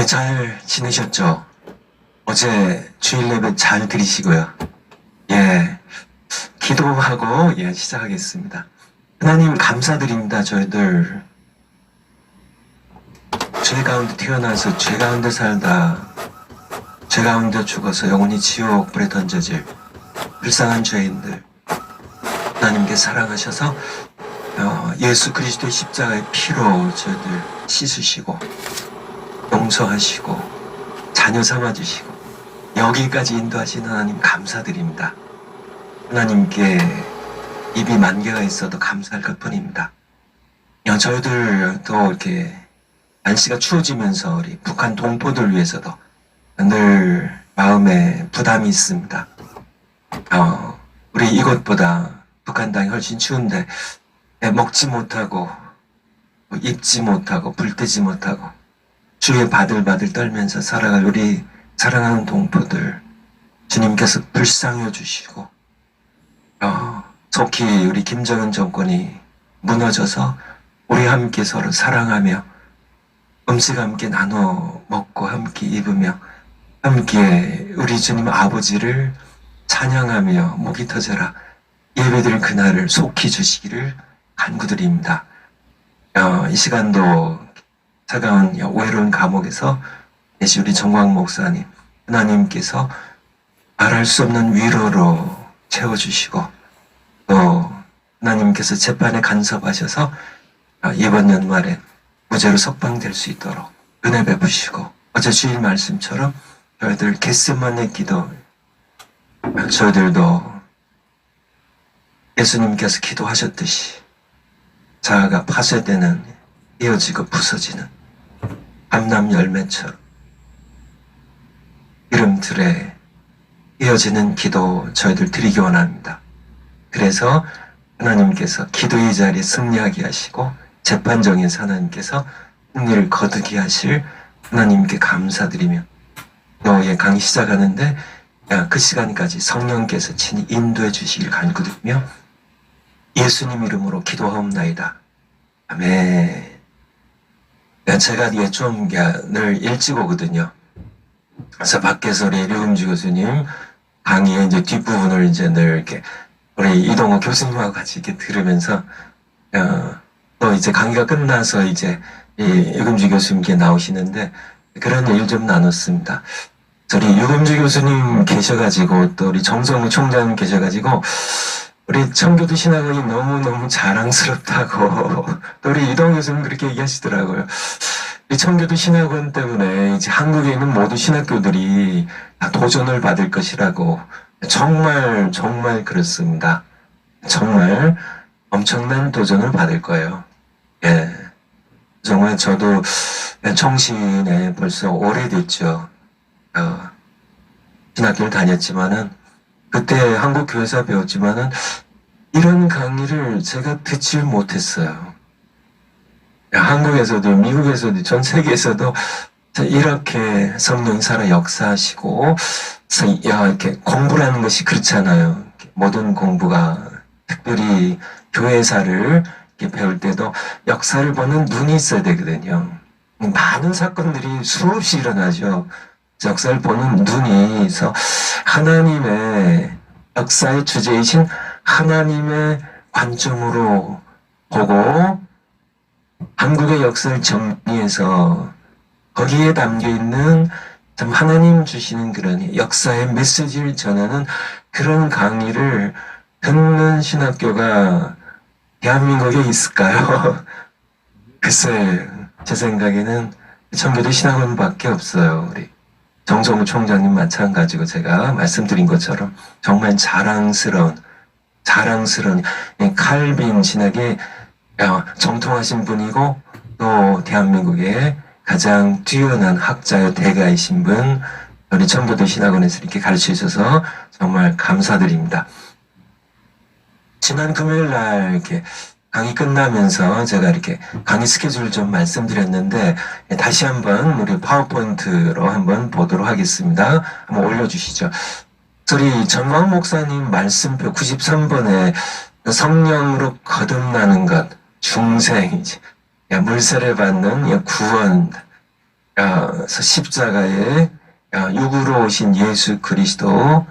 잘 지내셨죠? 어제 주일 예배 잘 드리시고요. 예, 기도하고 시작하겠습니다. 하나님 감사드립니다. 저희들 죄 가운데 태어나서 죄 가운데 살다 죄 가운데 죽어서 영원히 지옥 불에 던져질 불쌍한 죄인들 하나님께 사랑하셔서 예수 그리스도의 십자가의 피로 저희들 씻으시고 용서하시고 자녀 삼아주시고 여기까지 인도하신 하나님 감사드립니다. 하나님께 입이 만 개가 있어도 감사할 것뿐입니다. 저희들도 이렇게 날씨가 추워지면서 우리 북한 동포들 위해서도 늘 마음에 부담이 있습니다. 우리 이곳보다 북한 땅이 훨씬 추운데 먹지 못하고 입지 못하고 불뜨지 못하고 주위에 바들바들 떨면서 살아갈 우리 사랑하는 동포들 주님께서 불쌍해 주시고 속히 우리 김정은 정권이 무너져서 우리 함께 서로 사랑하며 음식 함께 나눠 먹고 함께 입으며 함께 우리 주님 아버지를 찬양하며 목이 터져라 예배드릴 그날을 속히 주시기를 간구드립니다. 이 시간도 차가운 외로운 감옥에서 계시 우리 정광 목사님 하나님께서 말할 수 없는 위로로 채워주시고 또 하나님께서 재판에 간섭하셔서 이번 연말에 무죄로 석방될 수 있도록 은혜 베푸시고 어제 주일 말씀처럼 저희들 겟세마네 기도 저희들도 예수님께서 기도하셨듯이 자아가 파쇄되는 이어지고 부서지는 감람 열매처럼 이름들에 이어지는 기도 저희들 드리기 원합니다. 그래서 하나님께서 기도의 자리에 승리하게 하시고 재판정에서 하나님께서 승리를 거두게 하실 하나님께 감사드리며 또 강의 시작하는데 그 시간까지 성령께서 친히 인도해 주시길 간구드리며 예수님 이름으로 기도하옵나이다. 아멘. 제가 좀 늘 일찍 오거든요. 그래서 밖에서 우리 류금주 교수님 강의의 이제 뒷부분을 이제 늘 이렇게 우리 이동호 교수님하고 같이 이렇게 들으면서 또 이제 강의가 끝나서 이제 류금주 교수님께 나오시는데 그런 일 좀 나눴습니다. 우리 류금주 교수님 계셔가지고 또 우리 정성우 총장님 계셔가지고 우리 청교도 신학원이 너무너무 자랑스럽다고 또 우리 이동호 교수님 그렇게 얘기하시더라고요. 이 청교도 신학원 때문에 이제 한국에 있는 모든 신학교들이 다 도전을 받을 것이라고 정말 그렇습니다. 정말 엄청난 도전을 받을 거예요. 예, 정말 저도 청신에 벌써 오래됐죠. 신학교를 다녔지만은 그때 한국 교회에서 배웠지만은 이런 강의를 제가 듣질 못했어요. 한국에서도 미국에서도 전 세계에서도 이렇게 성령이 살아 역사하시고 이렇게 공부라는 것이 그렇잖아요. 모든 공부가 특별히 교회사를 이렇게 배울 때도 역사를 보는 눈이 있어야 되거든요. 많은 사건들이 수없이 일어나죠. 역사를 보는 눈이 있어 하나님의 역사의 주제이신 하나님의 관점으로 보고 한국의 역사를 정리해서 거기에 담겨있는 참 하나님 주시는 그런 역사의 메시지를 전하는 그런 강의를 듣는 신학교가 대한민국에 있을까요? 글쎄 제 생각에는 청교도 신학원밖에 없어요. 우리 정성우 총장님 마찬가지고 제가 말씀드린 것처럼 정말 자랑스러운 칼빈 신학의 정통하신 분이고 또 대한민국의 가장 뛰어난 학자여 대가이신 분 우리 청교도 신학원에서 이렇게 가르쳐 주셔서 정말 감사드립니다. 지난 금요일 날 이렇게 강의 끝나면서 제가 이렇게 강의 스케줄 좀 말씀드렸는데 다시 한번 우리 파워포인트로 한번 보도록 하겠습니다. 한번 올려주시죠. 우리 정광 목사님 말씀표 93번에 성령으로 거듭나는 것 중생 물세를 받는 구원 십자가에 육으로 오신 예수 그리스도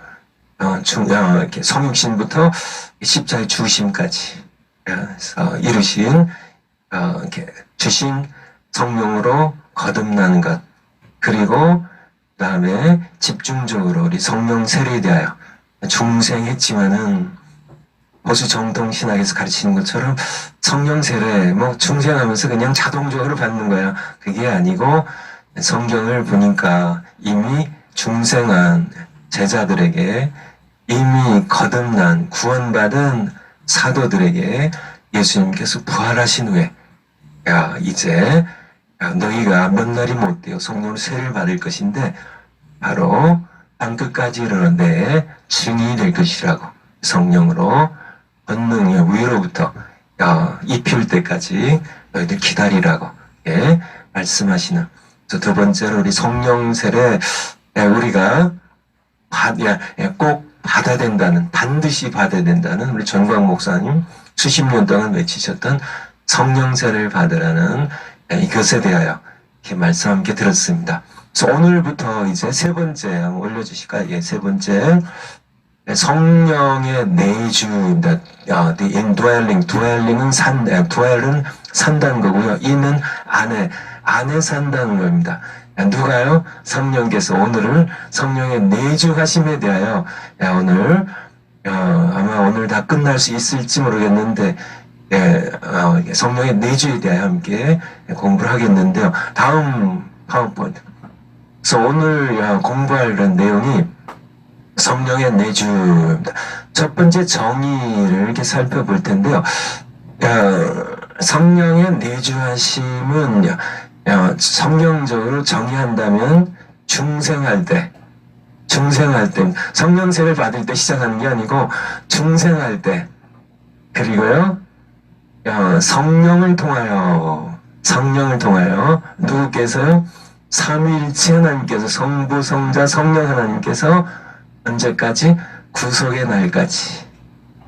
이렇게 성육신부터 십자가의 죽으심까지 이루신 이렇게 주신 성령으로 거듭나는 것, 그리고 그 다음에 집중적으로 우리 성령 세례에 대하여 중생했지만은 보수 정통 신학에서 가르치는 것처럼 성령 세례 중생하면서 그냥 자동적으로 받는 거야. 그게 아니고 성경을 보니까 이미 중생한 제자들에게, 이미 거듭난 구원받은 사도들에게 예수님께서 부활하신 후에 이제 너희가 먼 날이 못 되어 성령으로 세례를 받을 것인데 바로 땅끝까지 이르러 내 증인이 될 것이라고, 성령으로 권능의 위로부터 입힐 때까지 너희들 기다리라고 말씀하시는. 두 번째로 우리 성령 세례 우리가 꼭 받아야 된다는, 반드시 받아야 된다는 우리 전광 목사님 수십 년 동안 외치셨던 성령 세례를 받으라는 이것에 대하여 이렇게 말씀 함께 들었습니다. 그래서 오늘부터 이제 세 번째 한번 올려주실까요? 세 번째, 성령의 내주입니다. The indwelling, dwelling은 dwell은 산다는 거고요. in은 안에 산다는 겁니다. 누가요? 성령께서 오늘을 성령의 내주하심에 대하여 오늘 아마 오늘 다 끝날 수 있을지 모르겠는데 성령의 내주에 대하여 함께 공부를 하겠는데요. 다음 파워포인트. 그래서 오늘 공부할 내용이 성령의 내주입니다. 첫 번째 정의를 이렇게 살펴볼 텐데요. 성령의 내주하심은 성경적으로 정의한다면 중생할 때 성령 세례를 받을 때 시작하는 게 아니고 중생할 때, 그리고요 성령을 통하여 누구께서요? 삼위일체 하나님께서, 성부, 성자, 성령 하나님께서 언제까지? 구속의 날까지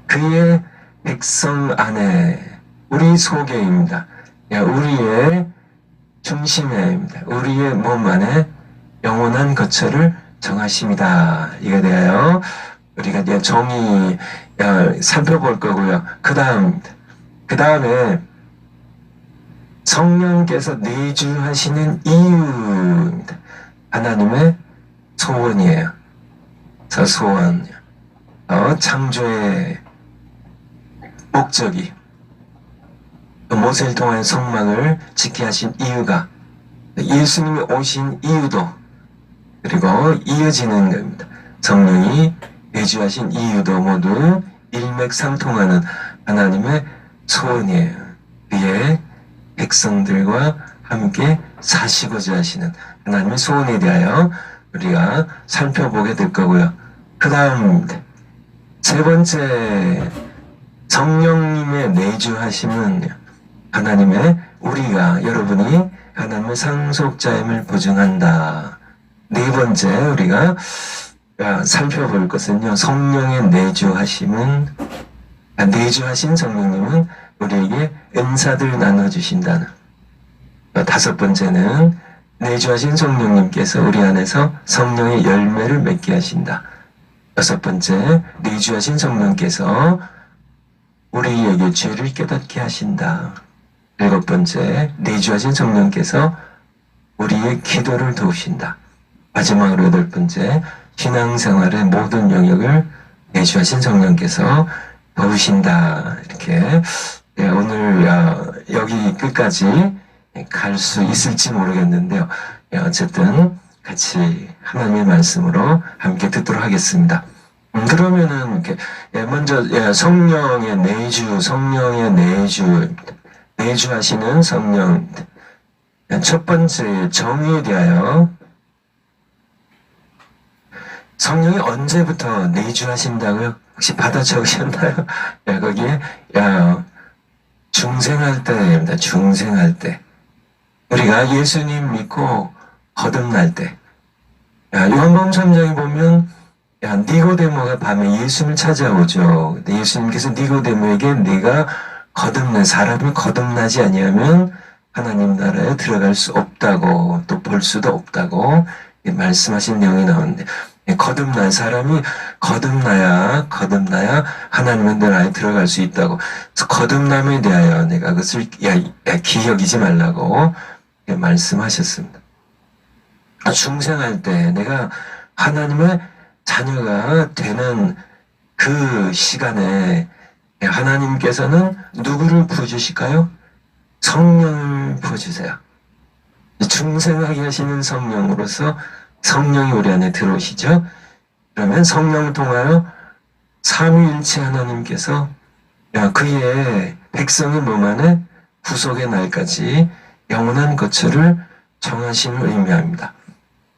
그의 백성 안에, 우리 속에입니다. 우리의 중심에입니다. 우리의 몸 안에 영원한 거처를 정하심이다. 이거에 대하여 우리가 이제 정의 살펴볼 거고요. 그 다음에 성령께서 내주하시는 이유입니다. 하나님의 소원이에요. 소원, 창조의 목적이, 모세를 통한 성막을 짓게 하신 이유가, 예수님이 오신 이유도, 그리고 이어지는 겁니다. 성령이 내주하신 이유도 모두 일맥상통하는 하나님의 소원이에요. 그의 백성들과 함께 사시고자 하시는 하나님의 소원에 대하여 우리가 살펴보게 될 거고요. 그 다음 세 번째, 성령님의 내주하심은 하나님의, 우리가, 여러분이 하나님의 상속자임을 보증한다. 네 번째 우리가 살펴볼 것은요, 성령의 내주하심은, 내주하신 성령님은 우리에게 은사들 나눠주신다는. 다섯 번째는 내주하신 성령님께서 우리 안에서 성령의 열매를 맺게 하신다. 여섯 번째, 내주하신 성령께서 우리에게 죄를 깨닫게 하신다. 일곱 번째, 내주하신 성령께서 우리의 기도를 도우신다. 마지막으로 여덟 번째, 신앙생활의 모든 영역을 내주하신 성령께서 도우신다. 이렇게 오늘 여기 끝까지 갈 수 있을지 모르겠는데요. 어쨌든 같이 하나님의 말씀으로 함께 듣도록 하겠습니다. 그러면은 이렇게 먼저 성령의 내주하시는 성령, 첫 번째 정의에 대하여, 성령이 언제부터 내주하신다고요? 혹시 받아 적으셨나요? 거기에 중생할 때입니다. 중생할 때, 우리가 예수님 믿고 거듭날 때. 요한복음 3장에 보면 니고데모가 밤에 예수님을 찾아오죠. 근데 예수님께서 니고데모에게 네가 사람이 거듭나지 아니하면 하나님 나라에 들어갈 수 없다고, 또 볼 수도 없다고 말씀하신 내용이 나오는데, 거듭난 사람이 거듭나야 하나님의 나라에 들어갈 수 있다고. 그래서 거듭남에 대하여 내가 그것을 기억이지 말라고 말씀하셨습니다. 중생할 때 내가 하나님의 자녀가 되는 그 시간에 하나님께서는 누구를 부어주실까요? 성령을 부어주세요. 중생하게 하시는 성령으로서 성령이 우리 안에 들어오시죠. 그러면 성령을 통하여 삼위일체 하나님께서 그의 백성의 몸 안에 구속의 날까지 영원한 거처를 정하심을 의미합니다.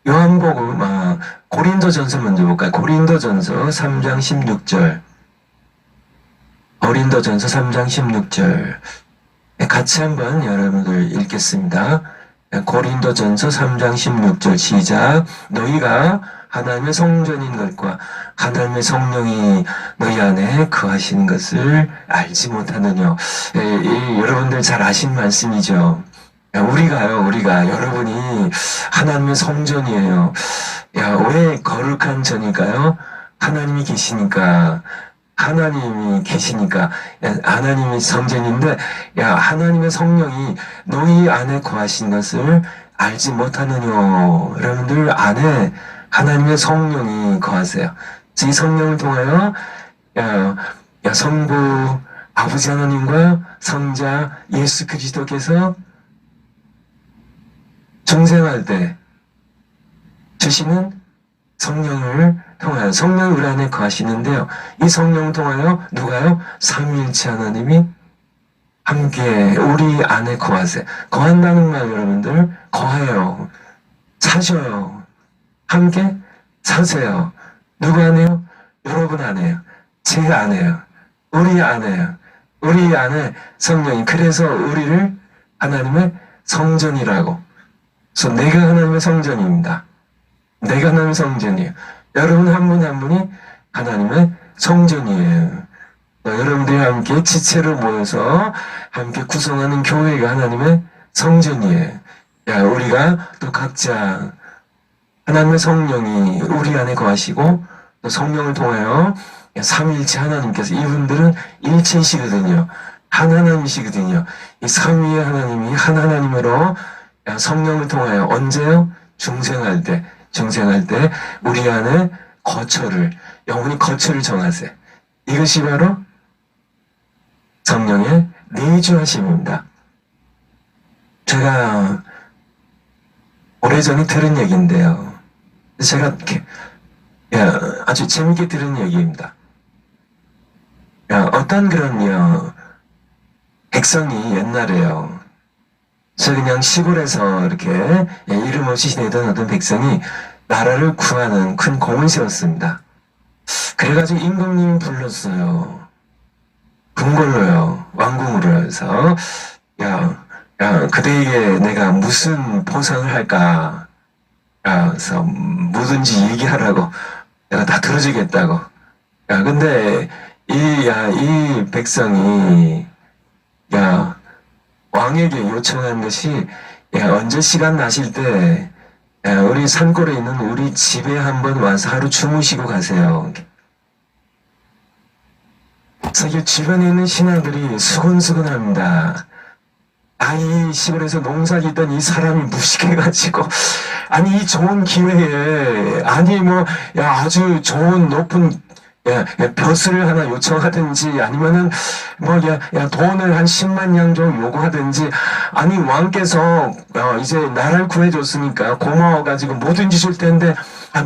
요한복음, 고린도전서 먼저 볼까요? 고린도전서 3장 16절. 고린도전서 3장 16절. 같이 한번 여러분들 읽겠습니다. 고린도전서 3장 16절 시작. 너희가 하나님의 성전인 것과 하나님의 성령이 너희 안에 거하시는 것을 알지 못하느냐. 여러분들 잘 아신 말씀이죠. 우리가 여러분이 하나님의 성전이에요. 왜 거룩한 전일까요? 하나님이 계시니까. 하나님이 성전인데, 하나님의 성령이 너희 안에 거하신 것을 알지 못하느냐. 여러분들 안에 하나님의 성령이 거하세요. 이 성령을 통하여, 성부, 아버지 하나님과 성자 예수 그리스도께서 중생할 때 주시는 성령을 통하여 성령이 우리 안에 거하시는데요. 이 성령을 통하여 누가요? 삼위일체 하나님이 함께 우리 안에 거하세요. 거한다는 말 여러분들 거해요. 사셔요. 함께 사세요. 누구 안에요? 여러분 안에요. 제 안에요. 우리 안에요. 우리 안에 성령이. 그래서 우리를 하나님의 성전이라고. 그래서 내가 하나님의 성전입니다. 내가 하나님의 성전이에요. 여러분 한 분 한 분이 하나님의 성전이에요. 여러분들이 함께 지체로 모여서 함께 구성하는 교회가 하나님의 성전이에요. 우리가 또 각자 하나님의 성령이 우리 안에 거하시고 또 성령을 통하여 삼위일체 하나님께서 이분들은 일체이시거든요. 한 하나님이시거든요. 이 삼위의 하나님이 한 하나님으로 성령을 통하여 언제요? 중생할 때 우리 안에 영원히 거처를 정하세요. 이것이 바로 성령의 내주하심입니다. 제가 오래전에 들은 얘기인데요. 제가 아주 재밌게 들은 얘기입니다. 어떤 그런 백성이 옛날에요. 저 그냥 시골에서 이렇게 이름 없이 지내던 어떤 백성이 나라를 구하는 큰 공을 세웠습니다. 그래가지고 임금님이 불렀어요. 궁궐로요. 왕궁으로 해서 그대에게 내가 무슨 보상을 할까? 그래서 뭐든지 얘기하라고 내가 다 들어주겠다고. 근데 이 백성이 왕에게 요청한 것이 언제 시간 나실 때 우리 산골에 있는 우리 집에 한번 와서 하루 주무시고 가세요. 그래서 주변에 있는 신하들이 수근수근합니다. 이 시골에서 농사 짓던 이 사람이 무식해가지고 이 좋은 기회에 아주 좋은 높은 벼슬을 하나 요청하든지 아니면은 돈을 한 10만 냥 정도 요구하든지 왕께서 이제 나라를 구해줬으니까 고마워가지고 뭐든지 줄 텐데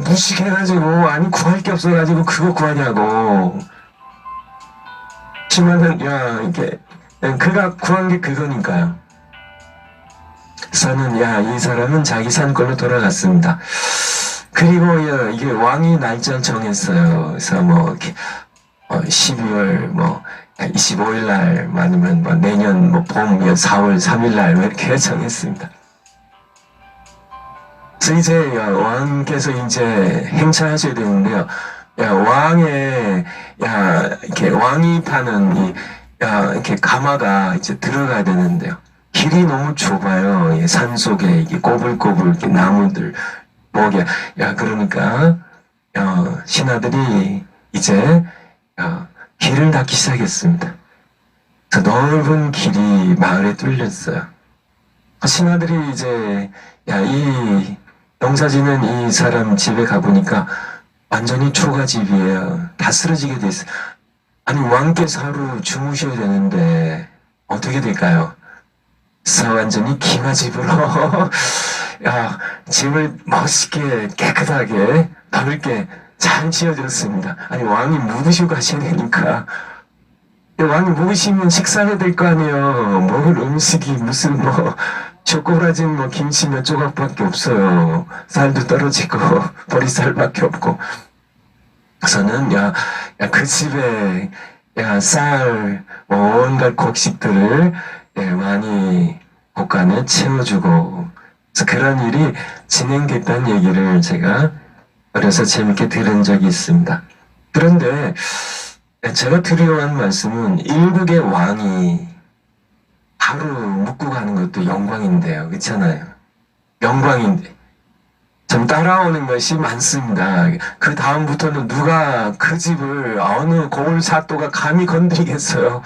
무식해가지고 구할 게 없어가지고 그거 구하냐고. 하지만은 이렇게 그가 구한 게 그거니까요. 이 사람은 자기 산골로 돌아갔습니다. 그리고 이게 왕이 날짜를 정했어요. 그래서 12월 25일 날 아니면 내년 봄 4월 3일 날 이렇게 정했습니다. 그래서 이제 왕께서 이제 행차하셔야 되는데요. 이렇게 왕이 타는 이렇게 가마가 이제 들어가야 되는데요. 길이 너무 좁아요. 예, 산 속에 이게 꼬불꼬불 이렇게 나무들 뭐게 야 그러니까 신하들이 이제 길을 닫기 시작했습니다. 그 넓은 길이 마을에 뚫렸어요. 신하들이 이제 이 농사짓는 이 사람 집에 가보니까 완전히 초가집이에요. 다 쓰러지게 돼 있어요. 아니 왕께서 하루 주무셔야 되는데 어떻게 될까요? 그래서 완전히 기와집으로 집을 멋있게 깨끗하게 넓게 잘 지어졌습니다. 아니 왕이 묵으시고 가셔야 되니까 왕이 묵으시면 식사해야 될 거 아니에요. 먹을 음식이 무슨 초코라진 김치 몇 조각밖에 없어요. 쌀도 떨어지고 보리쌀밖에 없고. 그래서는 그 집에 쌀 온갖 곡식들을 왕이 곳간에 채워주고 그래서 그런 일이 진행됐다는 얘기를 제가 어려서 재밌게 들은 적이 있습니다. 그런데 제가 드리려는 말씀은 일국의 왕이 하루 묵고 가는 것도 영광인데요. 그렇잖아요. 영광인데 좀 따라오는 것이 많습니다. 그 다음부터는 누가 그 집을 어느 고을사또가 감히 건드리겠어요.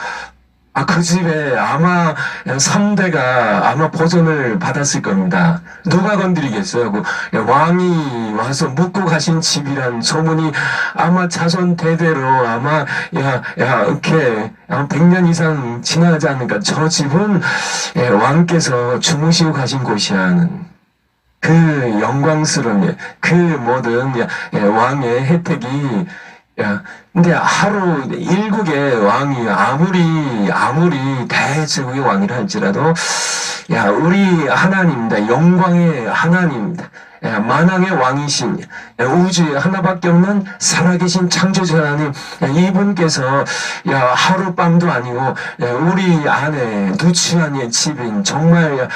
그 집에 아마 3대가 아마 보존을 받았을 겁니다. 누가 건드리겠어요? 왕이 와서 묵고 가신 집이란 소문이 아마 자손 대대로 아마 이렇게 100년 이상 지나지 않으니까 저 집은 왕께서 주무시고 가신 곳이야. 그 영광스러운 그 모든 왕의 혜택이 근데 하루 일국의 왕이 아무리 대제국의 왕이라 할지라도 우리 하나님입니다. 영광의 하나님입니다. 만왕의 왕이신 우주에 하나밖에 없는 살아계신 창조주 하나님 이분께서 하룻밤도 아니고 우리 안에 누추한 집인 정말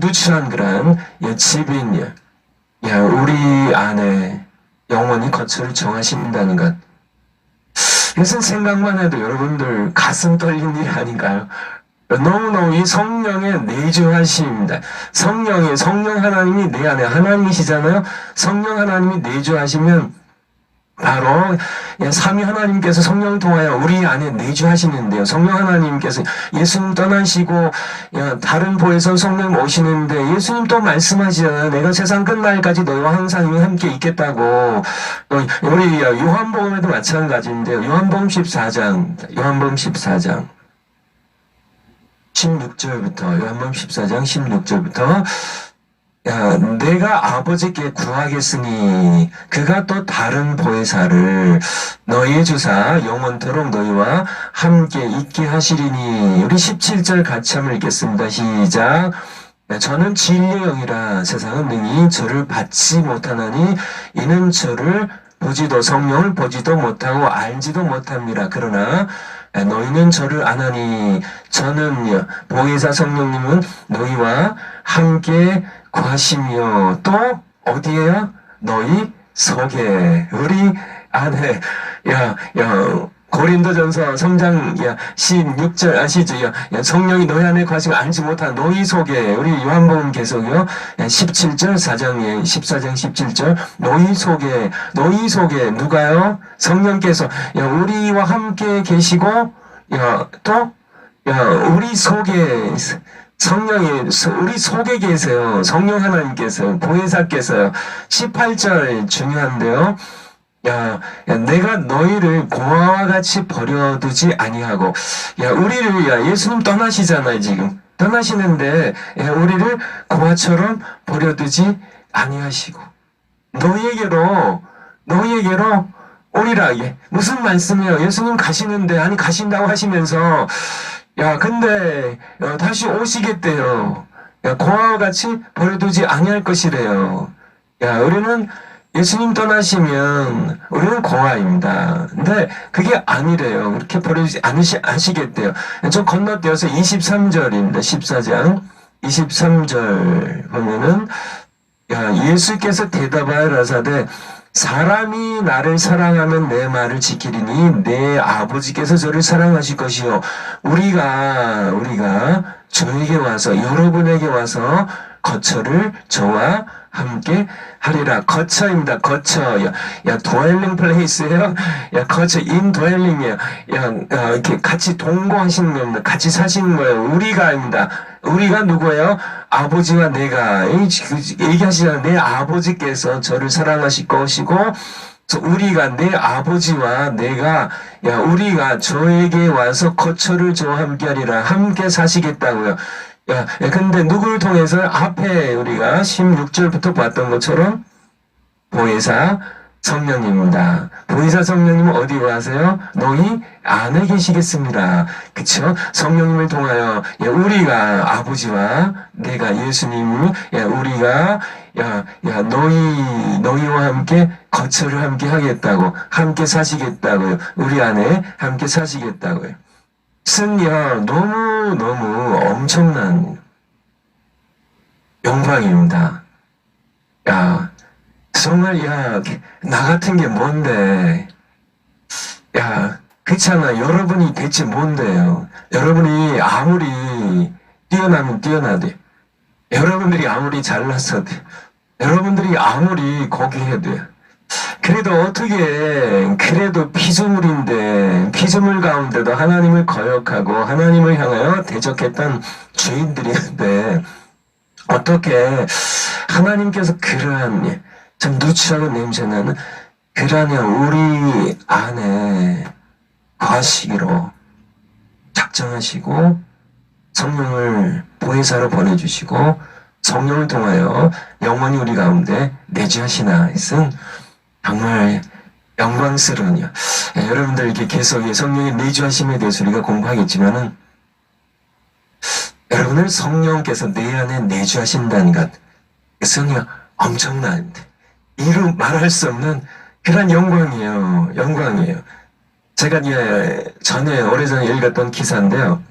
누추한 그런 집인 우리 안에 영원히 거처를 정하신다는 것. 이것은 생각만 해도 여러분들 가슴 떨리는 일 아닌가요? 너무너무 이 성령의 내주하심입니다. 성령 하나님이 내 안에 하나님이시잖아요. 성령 하나님이 내주하시면 바로 삼위 하나님께서 성령을 통하여 우리 안에 내주하시는데요. 성령 하나님께서 예수님 떠나시고 다른 보혜사 성령 오시는데 예수님 또 말씀하시잖아요. 내가 세상 끝날까지 너희와 항상 함께 있겠다고. 우리 요한복음에도 마찬가지인데요. 요한복음 14장 16절부터 요한복음 14장 16절부터 내가 아버지께 구하겠으니 그가 또 다른 보혜사를 너희의 주사 영원토록 너희와 함께 있게 하시리니. 우리 17절 같이 한번 읽겠습니다. 시작. 저는 진리의 영이라 세상은 능히 저를 받지 못하나니 이는 저를 보지도 성령을 보지도 못하고 알지도 못합니다. 그러나 너희는 저를 아나니 저는 보혜사 성령님은 너희와 함께 구하시며 또 어디에요? 너희 속에 우리 안에 고린도전서 3장 16절 아시죠? 성령이 너희 안에 거하시고 알지 못한 너희 속에 우리 요한복음 계속요 17절 4장 14장 17절 너희 속에 누가요? 성령께서 우리와 함께 계시고 또 우리 속에 성령이 우리 속에 계세요. 성령 하나님께서 보혜사께서요. 18절 중요한데요. 내가 너희를 고아와 같이 버려두지 아니하고 우리를 예수님 떠나시잖아요. 지금 떠나시는데 우리를 고아처럼 버려두지 아니하시고 너희에게로 오리라. 무슨 말씀이에요? 예수님 가시는데 아니 가신다고 하시면서 근데 다시 오시겠대요. 고아와 같이 버려두지 아니할 것이래요. 우리는 예수님 떠나시면 우리는 고아입니다. 근데 그게 아니래요. 그렇게 버려주지 않으시겠대요. 좀 건너뛰어서 23절입니다. 14장 23절 보면은 예수께서 대답하여 가라사대 사람이 나를 사랑하면 내 말을 지키리니 내 아버지께서 저를 사랑하실 것이요. 우리가 저에게 와서, 여러분에게 와서 거처를 저와 함께 하리라. 거처입니다. 거처. 야, dwelling place예요. 야, 거처, in dwelling이에요. 이렇게 같이 동거하시는 겁니다. 같이 사시는 거예요. 우리가입니다. 우리가 누구예요? 아버지와 내가. 얘기하시잖아요. 내 아버지께서 저를 사랑하실 것이고, 우리가 내 아버지와 내가, 우리가 저에게 와서 거처를 저와 함께 하리라. 함께 사시겠다고요. 근데 누구를 통해서? 앞에 우리가 16절부터 봤던 것처럼 보혜사 성령님입니다. 보혜사 성령님은 어디 가세요? 너희 안에 계시겠습니다. 그쵸? 성령님을 통하여 우리가 아버지와 내가 예수님을 우리가 너희와 함께 거처를 함께 하겠다고, 함께 사시겠다고요. 우리 안에 함께 사시겠다고요. 너무 엄청난 영광입니다. 정말, 나 같은 게 뭔데? 그렇잖아. 여러분이 대체 뭔데요? 여러분이 아무리 뛰어나면 뛰어나대. 여러분들이 아무리 잘났어도, 여러분들이 아무리 고귀해도, 그래도 피조물인데, 피조물 가운데도 하나님을 거역하고 하나님을 향하여 대적했던 죄인들인데, 어떻게 하나님께서 그러한 참 누추하고 냄새나는 그러한 우리 안에 거하시기로 작정하시고 성령을 보혜사로 보내주시고 성령을 통하여 영원히 우리 가운데 내주하시나 했은 정말 영광스러운 여러분들 이렇게 계속 성령의 내주하심에 대해서 우리가 공부하겠지만은 여러분을 성령께서 내 안에 내주하신다는 것, 그것은 엄청난 이루 말할 수 없는 그런 영광이에요. 제가 오래전에 읽었던 기사인데요.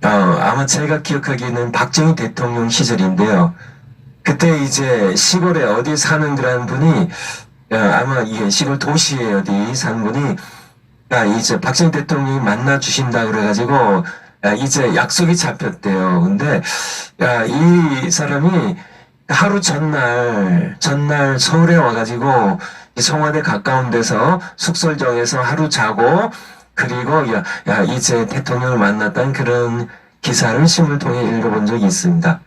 아마 제가 기억하기에는 박정희 대통령 시절인데요. 그때 이제 시골에 어디 사는 그런 분이 아마 이게 시골 도시에 어디 사는 분이 이제 박정희 대통령이 만나 주신다 그래가지고 이제 약속이 잡혔대요. 근데 이 사람이 하루 전날 서울에 와가지고 청와대 가까운 데서 숙소를 정해서 하루 자고 그리고 이제 대통령을 만났다는 그런 기사를 신문을 통해 읽어본 적이 있습니다.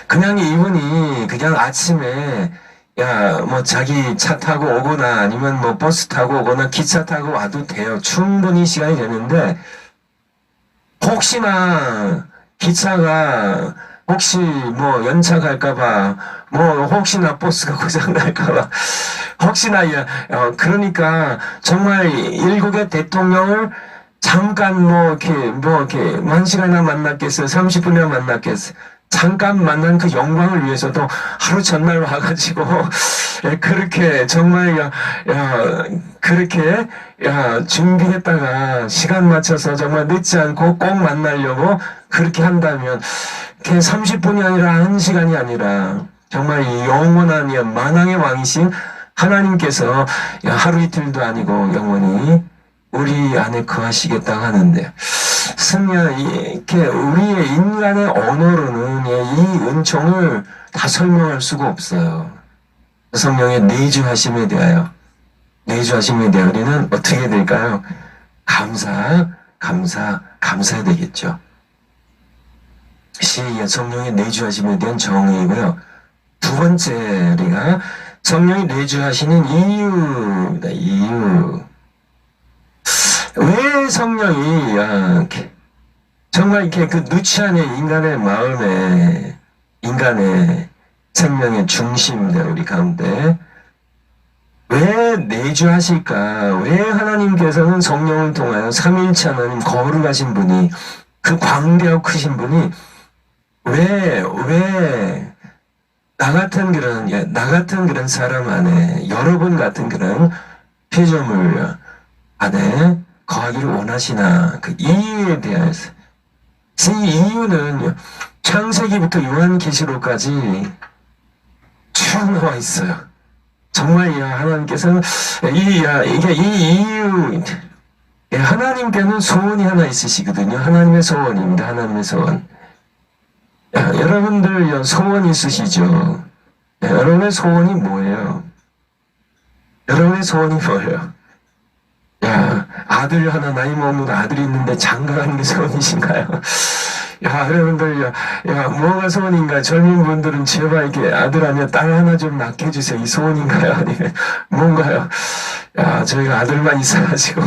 그냥 이분이 그냥 아침에 뭐 자기 차 타고 오거나 아니면 뭐 버스 타고 오거나 기차 타고 와도 돼요. 충분히 시간이 되는데 혹시나 기차가 혹시 뭐 연차 갈까봐 뭐 혹시나 버스가 고장 날까봐 혹시나 그러니까 정말 일국의 대통령을 잠깐 뭐 이렇게 1시간이나 만났겠어요. 30분이나 만났겠어요. 잠깐 만난 그 영광을 위해서도 하루 전날 와가지고 그렇게 정말 그렇게 준비했다가 시간 맞춰서 정말 늦지 않고 꼭 만나려고 그렇게 한다면 그게 30분이 아니라 1시간이 아니라 정말 이 영원한 만왕의 왕이신 하나님께서 하루 이틀도 아니고 영원히 우리 안에 거하시겠다고 하는데 이렇게 우리의 인간의 언어로는 이 은총을 다 설명할 수가 없어요. 성령의 내주하심에 대하여 우리는 어떻게 될까요? 감사해야 되겠죠. 성령의 내주하심에 대한 정의이고요. 두 번째 우리가 성령이 내주하시는 이유입니다. 이유. 왜 성령이 정말 이렇게 그 누추한 인간의 마음에 인간의 생명의 중심입니다. 우리 가운데 왜 내주하실까? 왜 하나님께서는 성령을 통하여 삼위일체 하나님 거룩하신 분이 그 광대하고 크신 분이 왜 나 같은 그런 사람 안에 여러분 같은 그런 피조물 안에 거하기를 원하시나 그 이유에 대해서 이 이유는 창세기부터 요한계시록까지 쭉 나와 있어요. 정말 하나님께서는 이게 이 이유 하나님께는 소원이 하나 있으시거든요. 하나님의 소원입니다. 하나님의 소원. 여러분들 소원 있으시죠? 여러분의 소원이 뭐예요? 여러분의 소원이 뭐예요? 아들 하나 나이 먹는 아들이 있는데 장가가는 게 소원이신가요? 여러분들, 뭐가 소원인가? 젊은 분들은 제발 이렇게 아들 아니면 딸 하나 좀 낳게 해주세요. 이 소원인가요? 아니면 뭔가요? 저희가 아들만 있어가지고.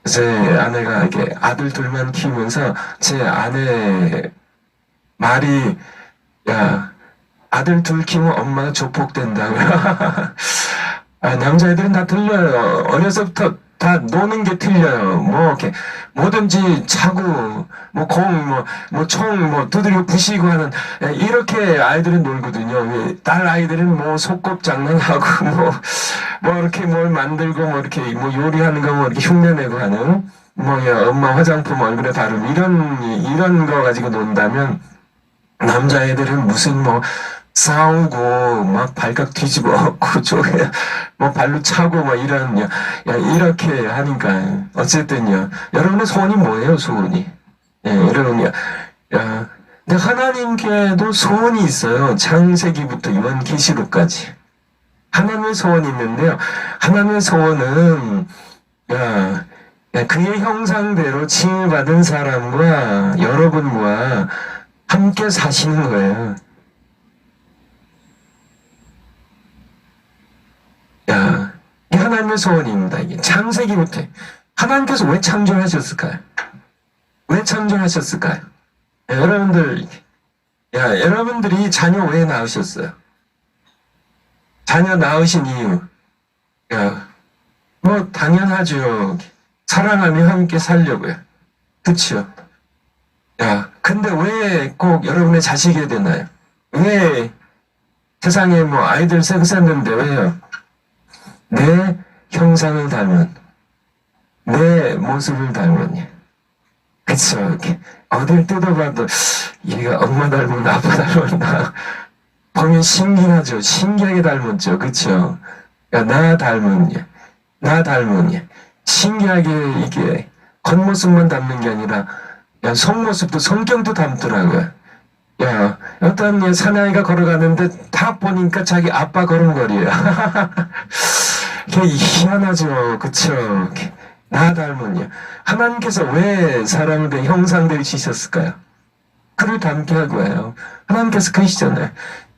제 아내가 이렇게 아들 둘만 키우면서 제 아내 말이, 아들 둘 키우면 엄마가 조폭된다고요. 남자애들은 다 틀려요. 어려서부터 다 노는 게 틀려요. 뭐, 이렇게, 뭐든지 차고, 총, 두드리고 부시고 하는, 이렇게 아이들은 놀거든요. 딸 아이들은 뭐, 속꿉 장난하고, 이렇게 뭘 만들고, 이렇게, 요리하는 거, 이렇게 흉내내고 하는, 엄마 화장품 얼굴에 바르고, 이런 거 가지고 논다면, 남자애들은 무슨 싸우고, 발칵 뒤집어 엎고, 발로 차고, 이렇게 하니까. 어쨌든요. 여러분의 소원이 뭐예요, 소원이? 여러분이요. 근데 하나님께도 소원이 있어요. 창세기부터 요한계시록까지. 하나님의 소원이 있는데요. 하나님의 소원은, 그의 형상대로 칭을받은 사람과 여러분과 함께 사시는 거예요. 이 하나님의 소원입니다. 이게 창세기부터. 하나님께서 왜 창조하셨을까요? 왜 창조하셨을까요? 여러분들이 자녀 왜 낳으셨어요? 자녀 낳으신 이유. 당연하죠. 사랑하며 함께 살려고요. 그쵸? 근데 왜 꼭 여러분의 자식이 되나요? 왜 세상에 아이들 생겼는데 왜요? 내 형상을 닮은, 내 모습을 닮은, 그쵸. 어딜 뜯어봐도, 얘가 엄마 닮은, 아빠 닮았나. 보면 신기하죠. 신기하게 닮았죠. 그쵸. 나 닮은, 신기하게 이게, 겉모습만 닮는 게 아니라, 속모습도, 성격도 닮더라고요. 어떤 사나이가 걸어가는데, 딱 보니까 자기 아빠 걸음걸이에요. 희한하죠. 그쵸? 나 닮은요. 하나님께서 왜 사람을 내 형상대로 지셨을까요? 그를 닮게 하고 해요. 하나님께서 그러시잖아요.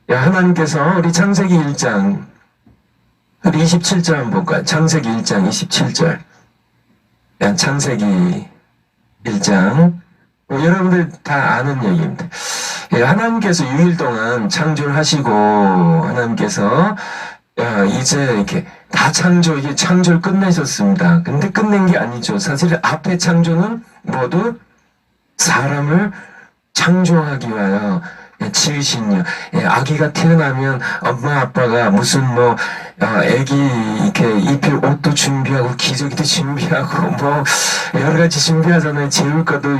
하나님께서 우리 창세기 1장, 우리 27절 한번 볼까요? 창세기 1장 27절. 창세기 1장. 여러분들 다 아는 얘기입니다. 하나님께서 6일 동안 창조를 하시고, 하나님께서 이제 이렇게 다 이게 창조를 끝내셨습니다. 근데 끝낸 게 아니죠. 사실 앞에 창조는 모두 사람을 창조하기 위하여 지으신요. 아기가 태어나면 엄마 아빠가 무슨 애기 이렇게 입힐 옷도 준비하고 기저귀도 준비하고 여러 가지 준비하잖아요. 재울 것도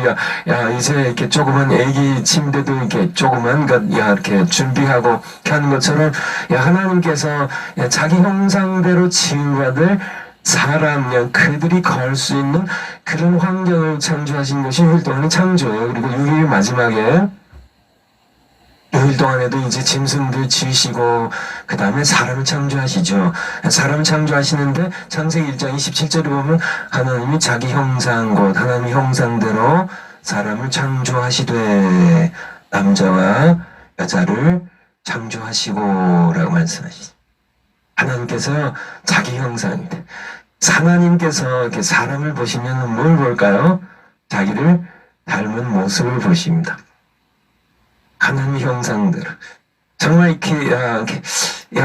이제 이렇게 조그만 애기 침대도 이렇게 조그만 것 이렇게 준비하고 이렇게 하는 것처럼 하나님께서 자기 형상대로 지음받을 사람, 그들이 걸 수 있는 그런 환경을 창조하신 것이 6일 동안의 창조예요. 그리고 6일 마지막에 6일 동안에도 이제 짐승들 지으시고 그 다음에 사람을 창조하시죠. 사람을 창조하시는데 창세기 1장 27절에 보면 하나님이 자기 형상 곧 하나님의 형상대로 사람을 창조하시되 남자와 여자를 창조하시고 라고 말씀하시죠. 하나님께서 자기 형상인데 하나님께서 이렇게 사람을 보시면 뭘 볼까요? 자기를 닮은 모습을 보십니다. 하나님의 형상들. 정말 이렇게,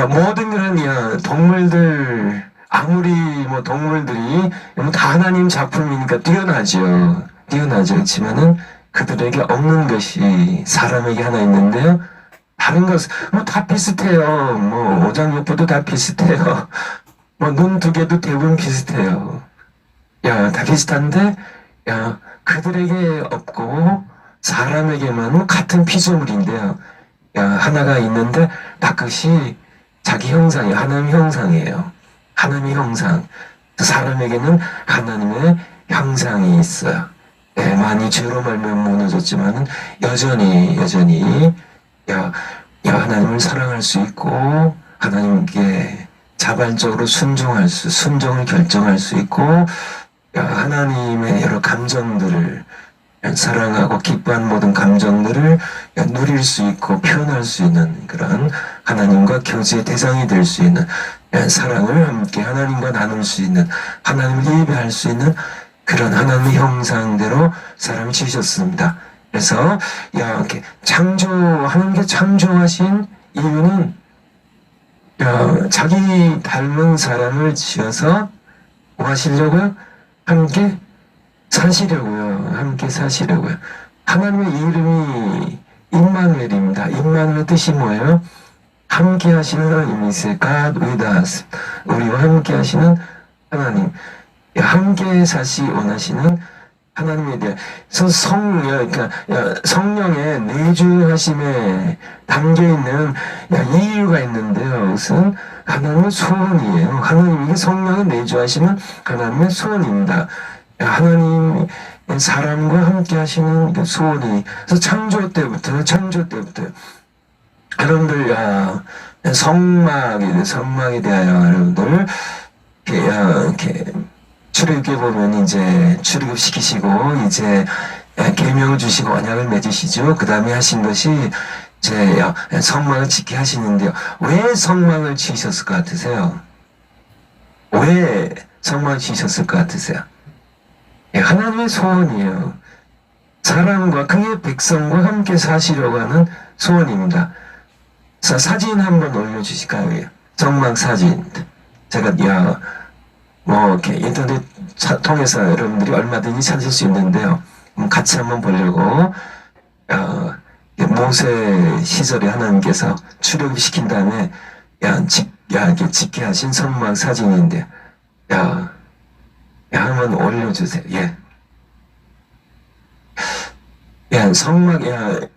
모든 그런, 동물들, 아무리 동물들이 다 하나님 작품이니까 뛰어나죠. 그렇지만은 그들에게 없는 것이 사람에게 하나 있는데요. 다른 것, 다 비슷해요. 오장육부도 다 비슷해요. 눈 두 개도 대부분 비슷해요. 다 비슷한데, 그들에게 없고, 사람에게만 같은 피조물인데요. 하나가 있는데 다 그것이 자기 형상이에요. 하나님의 형상이에요. 하나님의 형상. 사람에게는 하나님의 형상이 있어요. 많이 죄로 말미암아 무너졌지만은 여전히 하나님을 사랑할 수 있고 하나님께 자발적으로 순종을 결정할 수 있고 하나님의 여러 감정들을 사랑하고 기뻐한 모든 감정들을 누릴 수 있고 표현할 수 있는 그런 하나님과 교제의 대상이 될 수 있는 사랑을 함께 하나님과 나눌 수 있는 하나님을 예배할 수 있는 그런 하나님의 형상대로 사람이 지으셨습니다. 그래서 이렇게 하나님께 창조하신 이유는 자기 닮은 사람을 지어서 뭐 하시려고요? 함께 사시려고요. 하나님의 이름이 임마누엘입니다. 임마누엘 뜻이 뭐예요? 함께 하시는 하나님이세요. God with us. 우리와 함께 하시는 하나님. 함께 사시 원하시는 하나님에 대해서 성령의 내주하심에 담겨있는 이유가 있는데요. 그것은 하나님의 소원이에요. 하나님에게 성령의 내주하심은 하나님의 소원입니다. 하나님 사람과 함께 하시는 그 소원이 그래서 창조 때부터 여러분들 성막에 대하여 여러분들 이렇게 출애굽에 보면 이제 출애굽시키시고 이제 계명을 주시고 언약을 맺으시죠. 그 다음에 하신 것이 이제 성막을 짓게 하시는데요. 왜 성막을 지으셨을 것 같으세요? 왜 성막을 지으셨을 것 같으세요? 하나님의 소원이에요. 사람과 그의 백성과 함께 사시려고 하는 소원입니다. 자, 사진 한번 올려주실까요? 성막 사진. 제가 이렇게 인터넷 통해서 여러분들이 얼마든지 찾을 수 있는데요. 같이 한번 보려고 모세 시절에 하나님께서 출애굽시킨 다음에 이렇게 짓게 하신 성막 사진인데 한번 올려주세요. 성막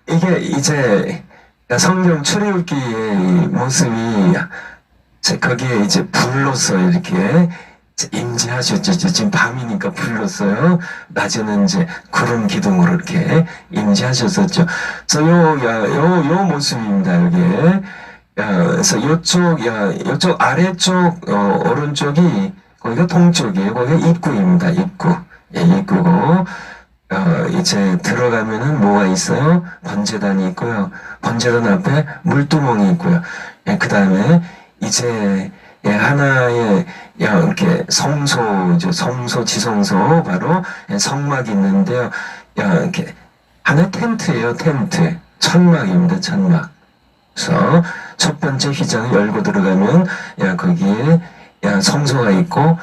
이게 이제 성경 출애굽기의 모습이 거기에 이제 불로서 이렇게 임재하셨죠. 지금 밤이니까 불렀어요. 낮에는 이제 구름 기둥으로 이렇게 임재하셨었죠. 그래서 요 모습입니다. 여기에. 그래서 요쪽 아래쪽 오른쪽이 거기가 동쪽이에요. 거기가 입구입니다. 입구고 이제 들어가면은 뭐가 있어요? 번제단이 있고요. 번제단 앞에 물두멍이 있고요. 그 다음에 이제 하나의 이렇게 성소 지성소 바로 성막이 있는데요. 이렇게 하나의 텐트예요. 텐트 천막입니다. 천막. 그래서 첫 번째 휘장을 열고 들어가면 거기에 성소가 있고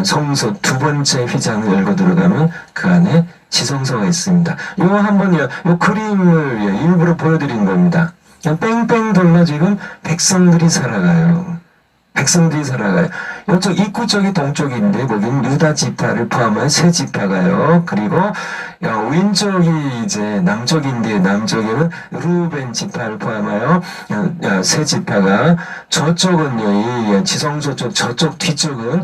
성소 두 번째 휘장을 열고 들어가면 그 안에 지성소가 있습니다. 이거 한번 요 그림을 일부러 보여드린 겁니다. 그냥 뺑뺑 돌려 지금 백성들이 살아가요. 이쪽 입구 쪽이 동쪽인데 거기는 유다 지파를 포함한 세 지파가요. 그리고 왼쪽이 이제 남쪽인데 남쪽에는 루벤 지파를 포함하여 세 지파가 저쪽은요 이 지성소 쪽 저쪽 뒤쪽은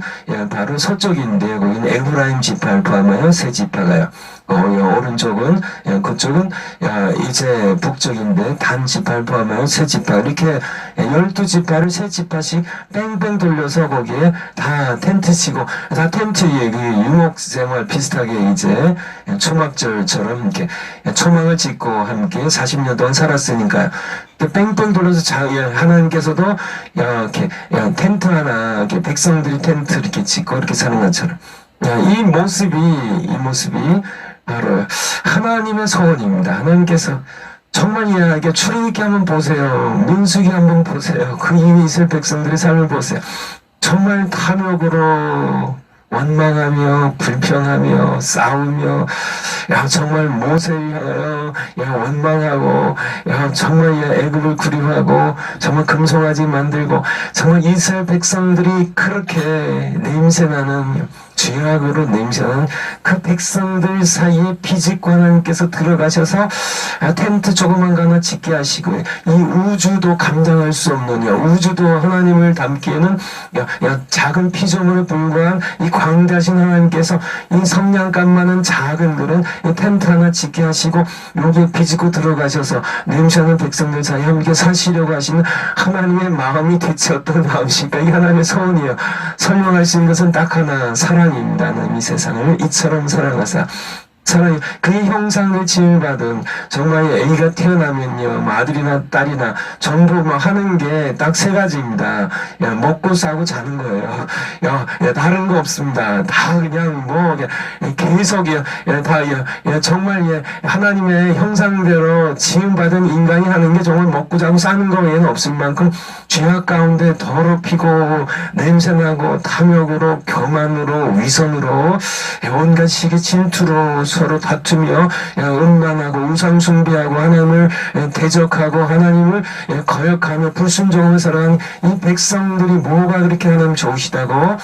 바로 서쪽인데 거기는 에브라임 지파를 포함하여 세 지파가요. 오른쪽은 그쪽은 이제 북쪽인데 단 지파를 포함하여 세 지파 이렇게 12지파를 세 지파씩 뺑뺑 돌려서 거기에 다 텐트 치고 다 텐트에 그 유목생활 비슷하게 이제 초막절처럼 이렇게 초막을 짓고 함께 40년 동안 살았으니까요. 뺑뺑 돌려서 하나님께서도 이렇게 텐트 하나 이렇게 백성들이 텐트 이렇게 짓고 이렇게 사는 것처럼 이 모습이 바로 하나님의 소원입니다. 하나님께서 정말 이해하게 출애굽기 한번 보세요. 민수기 한번 보세요. 그 이미 있을 백성들의 삶을 보세요. 정말 탐욕으로 원망하며 불평하며 싸우며 정말 모세를 향하여 원망하고 정말 애굽을 구림하고 정말 금송아지 만들고 정말 이스라엘 백성들이 그렇게 냄새나는 죄악으로 냄새나는 그 백성들 사이에 비집고 하나님께서 들어가셔서 텐트 조그만 거 하나 짓게 하시고 이 우주도 감당할 수 없는 우주도 하나님을 담기에는 작은 피조물에 불과한 이 광대하신 하나님께서 이 성냥감 많은 작은 그런 이 텐트 하나 짓게 하시고 여기에 비집고 들어가셔서 냄새나는 백성들 사이에 함께 사시려고 하시는 하나님의 마음이 대체 어떤 마음이실까? 이 하나님의 소원이에요. 설명할 수 있는 것은 딱 하나, 사랑입니다. 하나님 이 세상을 이처럼 사랑하사 사랑이 그의 형상을 지음받은 정말 A가 태어나면요 아들이나 딸이나 전부 뭐 하는 게 딱 세 가지입니다. 먹고 싸고 자는 거예요. 다른 거 없습니다. 다 그냥 뭐 계속이요 다 정말 하나님의 형상대로 지음받은 인간이 하는 게 정말 먹고 자고 사는 거 외에는 없을 만큼 죄악 가운데 더럽히고 냄새나고 탐욕으로 교만으로 위선으로 온갖 식의 질투로 서로 다투며 음란하고 우상숭배하고 하나님을 대적하고 하나님을 거역하며 불순종을 살아가는 이 백성들이 뭐가 그렇게 하나님 좋으시다고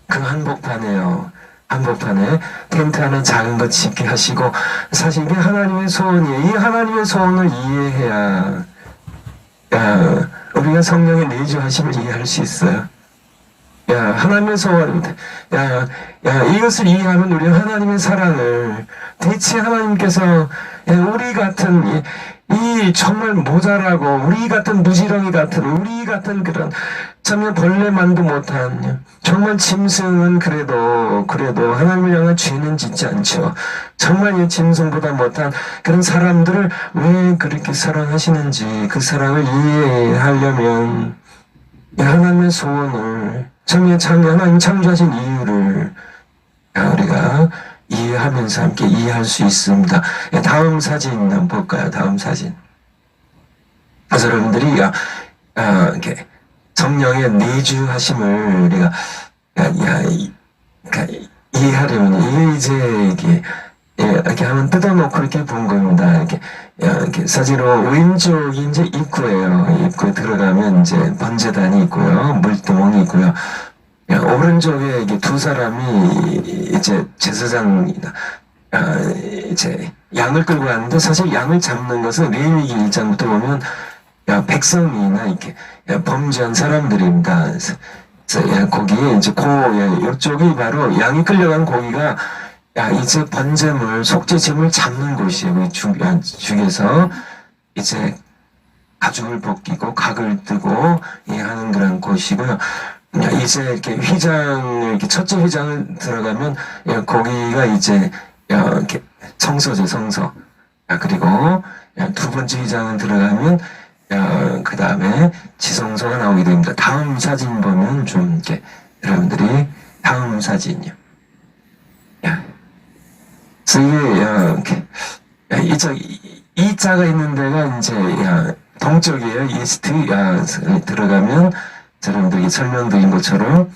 그 한복판에요. 한복판에 텐트 하나 작은 것 짓게 하시고 사실 이게 하나님의 소원이에요. 이 하나님의 소원을 이해해야 우리가 성령의 내주하심을 이해할 수 있어요. 하나님의 소원입니다. 이것을 이해하면 우리는 하나님의 사랑을 대체 하나님께서 우리 같은 이 정말 모자라고 우리 같은 무지렁이 같은 우리 같은 그런 참 벌레만도 못한 정말 짐승은 그래도 하나님을 향한 죄는 짓지 않죠. 정말 이 짐승보다 못한 그런 사람들을 왜 그렇게 사랑하시는지 그 사랑을 이해하려면 하나님의 소원을 하나님 창조하신 이유를 우리가 이해하면서 함께 이해할 수 있습니다. 다음 사진 한번 볼까요? 다음 사진. 그래서 여러분들이 이렇게 성령의 내주하심을 우리가 이해하려면 이게 이제 이렇게 한번 뜯어놓고 이렇게 본 겁니다. 이렇게 사진으로 왼쪽이 이제 입구예요. 입구에 들어가면 이제 번제단이 있고요. 물두멍이 있고요. 오른쪽에 이게 두 사람이 이제 제사장이다. 이제 양을 끌고 가는데 사실 양을 잡는 것은 레위기 1장부터 보면 백성이나 이렇게 범죄한 사람들입니다. 그래서 거기에 이제 이쪽이 바로 양이 끌려간 고기가 이제 번제물, 속죄제물 잡는 곳이에요. 죽에서 이제 가죽을 벗기고 각을 뜨고 하는 그런 곳이고요. 이제 이렇게 이렇게 첫째 휘장을 들어가면 거기가 이제 이렇게 성소죠, 성소. 그리고 두 번째 휘장을 들어가면 그 다음에 지성소가 나오게 됩니다. 다음 사진 보면 좀 이렇게 여러분들이 다음 사진이요. 그래서 이 자가 있는 데가 이제 동쪽이에요. 이스트 들어가면 여러분들이 설명드린 것처럼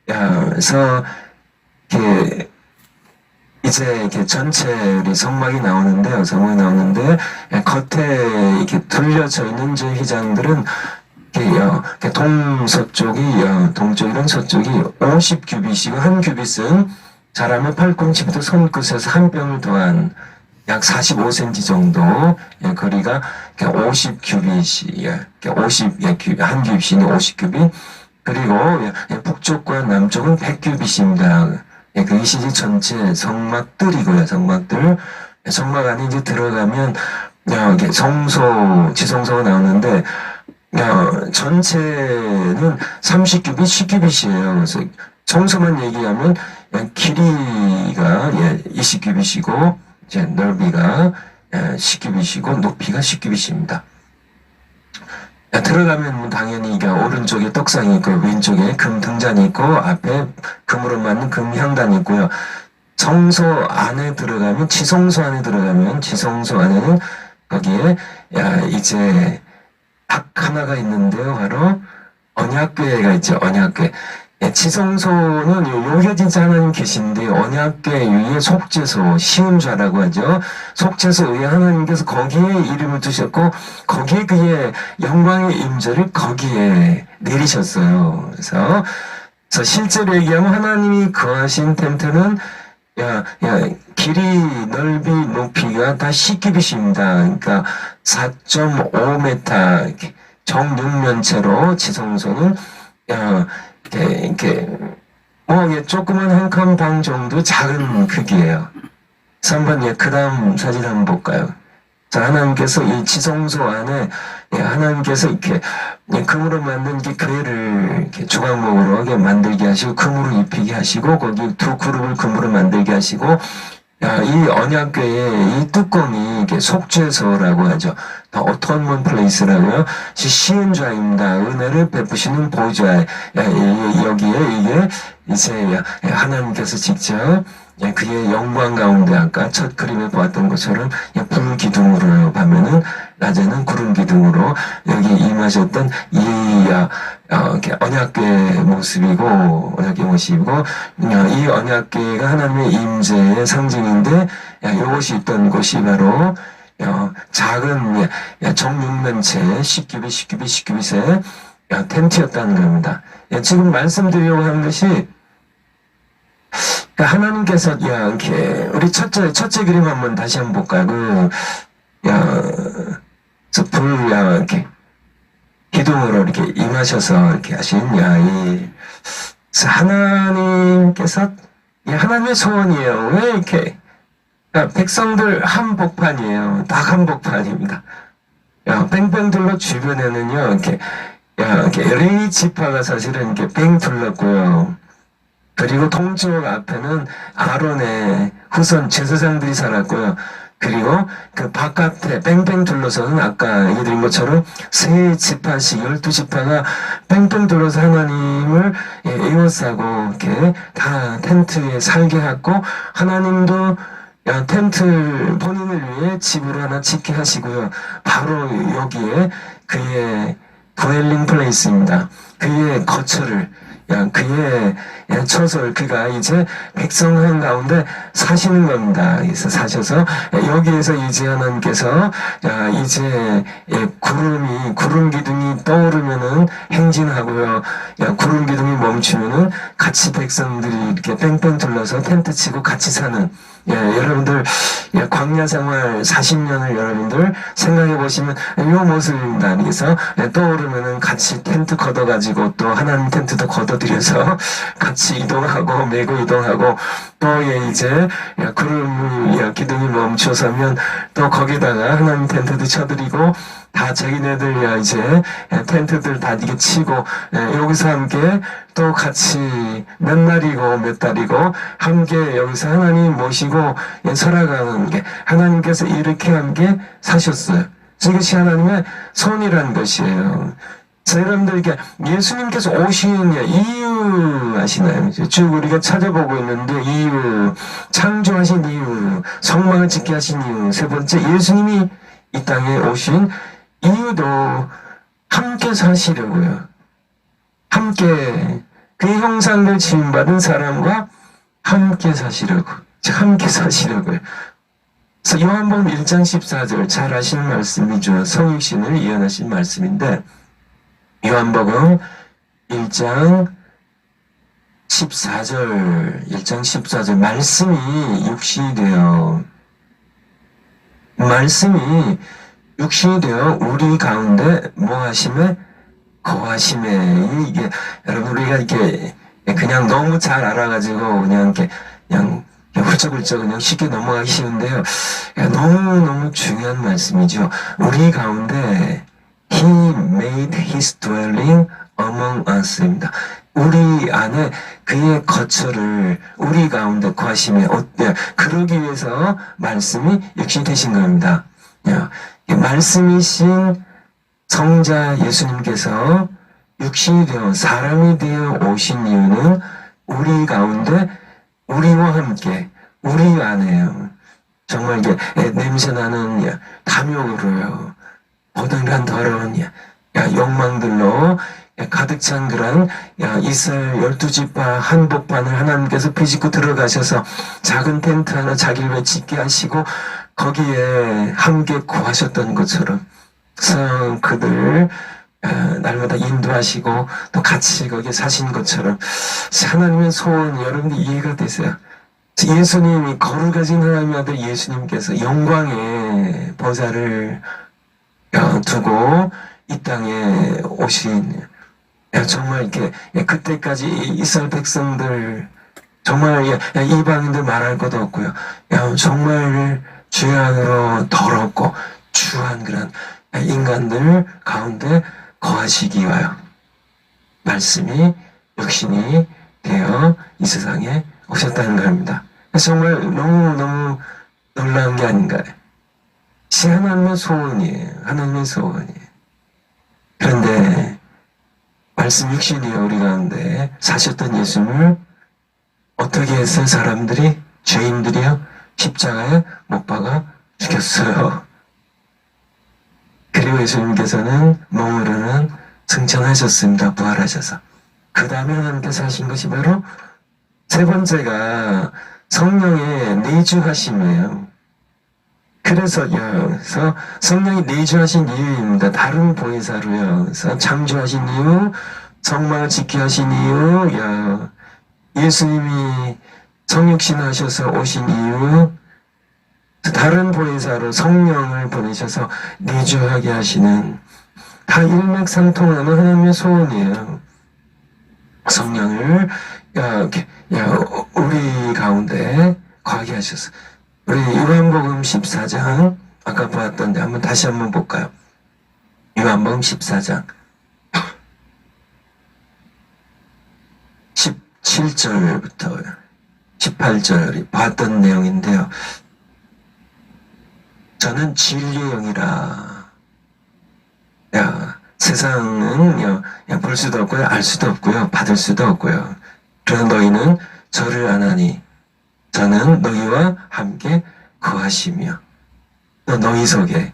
그래서 이렇게 전체 성막이 나오는데요. 성막이 나오는데 겉에 이렇게 둘려져 있는 저 휘장들은 동쪽이랑 서쪽이 50규빗이고 한 규빗은 사람의 팔꿈치부터 손끝에서 한 뼘을 더한 약 45cm 정도 거리가 50규빗이 한 규빗이 50규빗 그리고 북쪽과 남쪽은 100규빗입니다. 그것이 전체 성막들이고요. 성막 안에 이제 들어가면 성소, 지성소가 나오는데 전체는 30규빗, 10규빗이에요. 그래서 성소만 얘기하면 길이가 20규빗이고 이제 넓이가 10규빗이고 높이가 10규빗입니다. 들어가면 당연히 오른쪽에 떡상이 있고 왼쪽에 금 등잔이 있고 앞에 금으로 만든 금 향단이 있고요. 성소 안에 들어가면 지성소 안에는 거기에 이제 딱 하나가 있는데요. 바로 언약궤가 있죠. 언약궤. 지성소는 여기 진짜 하나님 계신데 언약궤 위에 속죄소, 시음좌라고 하죠. 속죄소 위에 하나님께서 거기에 이름을 두셨고 거기에 그의 영광의 임재를 거기에 내리셨어요. 그래서 그래서 실제로 얘기하면 하나님이 거하신 텐트는 길이, 넓이, 높이가 다 10규빗입니다. 그러니까 4.5m 정육면체로 지성소는 이렇게 조그만 한 칸 방 정도 작은 크기예요. 3번 그 다음 사진 한번 볼까요? 자, 하나님께서 이 지성소 안에 하나님께서 이렇게 금으로 만든 게 교회를 이렇게 조각목으로 만들게 하시고 금으로 입히게 하시고 거기 두 그룹을 금으로 만들게 하시고 이 언약궤의 이 뚜껑이 이게 속죄소라고 하죠. 어톤먼 플레이스라고요. 시은좌입니다. 은혜를 베푸시는 보좌. 여기에 이게 이제 하나님께서 직접 그의 영광 가운데 아까 첫 그림에 보았던 것처럼 불 기둥으로 가면은 낮에는 구름 기둥으로 여기 임하셨던 이 언약궤의 모습이고 언약궤 모습이고 이 언약궤가 하나님의 임재의 상징인데 이것이 있던 곳이 바로 작은 정육면체 10규빗의 텐트였다는 겁니다. 지금 말씀드리려고 하는 것이 하나님께서 이렇게 우리 첫째 그림 한번 다시 한번 볼까요? 이렇게 기둥으로 이렇게 임하셔서 이렇게 하신 하나님께서 하나님의 소원이에요. 왜 이렇게 백성들 한복판이에요. 딱 한복판입니다. 뺑뺑 둘러 주변에는요 이렇게 레위 지파가 사실은 이렇게 뺑 둘렀고요. 그리고 동쪽 앞에는 아론의 후손 제사장들이 살았고요. 그리고 그 바깥에 뺑뺑 둘러서는 아까 얘기드린 것처럼 세 지파씩 12지파가 뺑뺑 둘러서 하나님을 에워싸고 이렇게 다 텐트에 살게 하고 하나님도 텐트 본인을 위해 집으로 하나 짓게 하시고요. 바로 여기에 그의 드웰링 플레이스입니다. 그의 거처를 그의 처소를 그가 이제 백성 한가운데 사시는 겁니다. 그래서 사셔서 여기에서 이제 하나님께서 이제 구름 기둥이 떠오르면은 행진하고요. 구름 기둥이 멈추면은 같이 백성들이 이렇게 뺑뺑 둘러서 텐트 치고 같이 사는 여러분들 광야 생활 40년을 여러분들 생각해 보시면 이 모습입니다. 그래서 떠오르면은 같이 텐트 걷어가지고 또 하나님 텐트도 걷어들여서 같이 이동하고 메고 이동하고 또 이제 구름 기둥이 멈춰서면 또 거기다가 하나님 텐트도 쳐드리고 다 자기네들 이제 텐트들 다 이게 치고 여기서 함께 또 같이 몇 날이고 몇 달이고 함께 여기서 하나님 모시고 살아가는 게 하나님께서 이렇게 함께 사셨어요. 이것이 하나님의 손이라는 것이에요. 여러분들에게 예수님께서 오신 이유 아시나요? 쭉 우리가 찾아보고 있는데 이유, 창조하신 이유, 성막을 짓게 하신 이유, 세 번째 예수님이 이 땅에 오신 이유도 함께 사시려고요. 함께 그의 형상을 지음받은 사람과 함께 사시려고, 함께 사시려고요. 그래서 요한복음 1장 14절 잘 아시는 말씀이죠. 성육신을 예언하신 말씀인데 요한복음 1장 14절 말씀이 육신이 되어 우리 가운데 뭐 하심에 거하심에 이게 여러분 우리가 이렇게 그냥 너무 잘 알아가지고 그냥 훌쩍훌쩍 그냥 쉽게 넘어가기 쉬운데요. 너무너무 중요한 말씀이죠. 우리 가운데 He made His dwelling among us입니다. 우리 안에 그의 거처를 우리 가운데 거하심에 그러기 위해서 말씀이 육신이 되신 겁니다. 말씀이신 성자 예수님께서 육신이 되어 사람이 되어 오신 이유는 우리 가운데 우리와 함께 우리 안에요. 정말 이게 냄새나는 탐욕으로요. 어딘간 더러운 욕망들로 가득 찬 그런 이스라엘 12지파 한복판을 하나님께서 비집고 들어가셔서 작은 텐트 하나 자기를 짓게 하시고 거기에 함께 구하셨던 것처럼 그래서 그들 날마다 인도하시고 또 같이 거기에 사신 것처럼 하나님의 소원 여러분들 이해가 되세요? 예수님이 거룩하신 하나님의 아들 예수님께서 영광의 보좌를 두고 이 땅에 오신 정말 이렇게 그때까지 이스라엘 백성들 정말 이방인들 말할 것도 없고요. 정말 죄악으로 더럽고 추한 그런 인간들 가운데 거하시기 위하여 말씀이 육신이 되어 이 세상에 오셨다는 겁니다. 정말 너무너무 놀라운 게 아닌가요? 하나님의 소원이에요. 하나님의 소원이에요. 그런데 말씀 육신이요 우리 가운데 사셨던 예수님을 어떻게 해서 사람들이 죄인들이요 십자가에 못 박아 죽였어요. 그리고 예수님께서는 몸으로는 승천하셨습니다. 부활하셔서. 그 다음에 하나님께서 하신 것이 바로 세 번째가 성령의 내주하심이에요. 그래서 성령이 내주하신 이유입니다. 다른 보혜사로요. 그래서 창조하신 이유, 성막을 지키게 하신 이유, 예수님이 성육신 하셔서 오신 이유, 다른 보혜사로 성령을 보내셔서 내주하게 하시는 다 일맥상통하는 하나님의 소원이에요. 성령을 우리 가운데 거하게 하셔서 우리 요한복음 14장 아까 보았던데 한번 다시 한번 볼까요? 요한복음 14장 17절부터 18절이 봤던 내용인데요. 저는 진리의 영이라. 세상은 볼 수도 없고요, 알 수도 없고요, 받을 수도 없고요. 그러나 너희는 저를 아나니 저는 너희와 함께 거하시며 또 너희 속에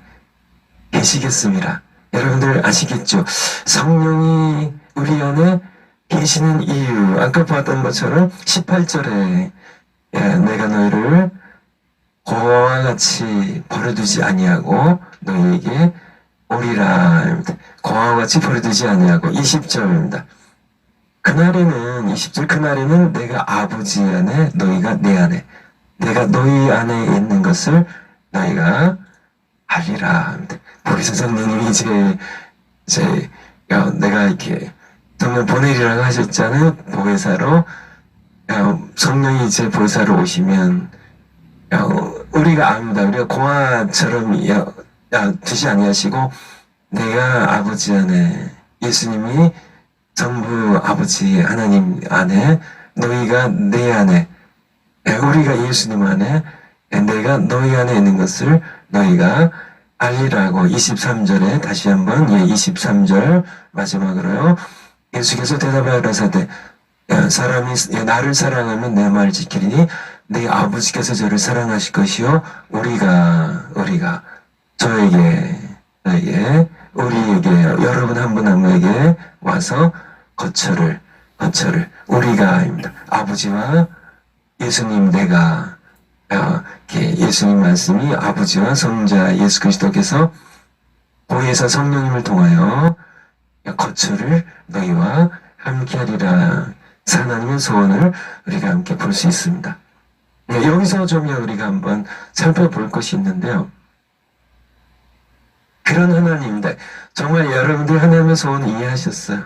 계시겠습니다. 여러분들 아시겠죠? 성령이 우리 안에 계시는 이유 아까 보았던 것처럼 18절에 내가 너희를 고와 같이 버려두지 아니하고 너희에게 오리라. 고와 같이 버려두지 아니하고 20절입니다. 그날에는 20절 그날에는 내가 아버지 안에 너희가 내 안에 내가 너희 안에 있는 것을 너희가 알리라. 보리사 성령님이 이제 내가 이렇게 성령 보내리라고 하셨잖아요. 보혜사로 성령이 이제 보혜사로 오시면 우리가 압니다. 우리가 공화처럼 두지 아니하시고 내가 아버지 안에 예수님이 전부 아버지 하나님 안에 너희가 내 안에 우리가 예수님 안에 내가 너희 안에 있는 것을 너희가 알리라고 23절에 다시 한번 23절 마지막으로요. 예수께서 대답하여 가라사대 사람이 나를 사랑하면 내 말을 지키리니 내 아버지께서 저를 사랑하실 것이요 우리가 저에게 우리에게 여러분 한 분 한 분에게 와서 거처를 우리가입니다. 아버지와 예수님 내가 예수님 말씀이 아버지와 성자 예수 그리스도께서 보혜사 성령님을 통하여 거처를 너희와 함께하리라. 하나님의 소원을 우리가 함께 볼 수 있습니다. 여기서 좀 우리가 한번 살펴볼 것이 있는데요. 그런 하나님인데 정말 여러분들 하나님의 소원 이해하셨어요?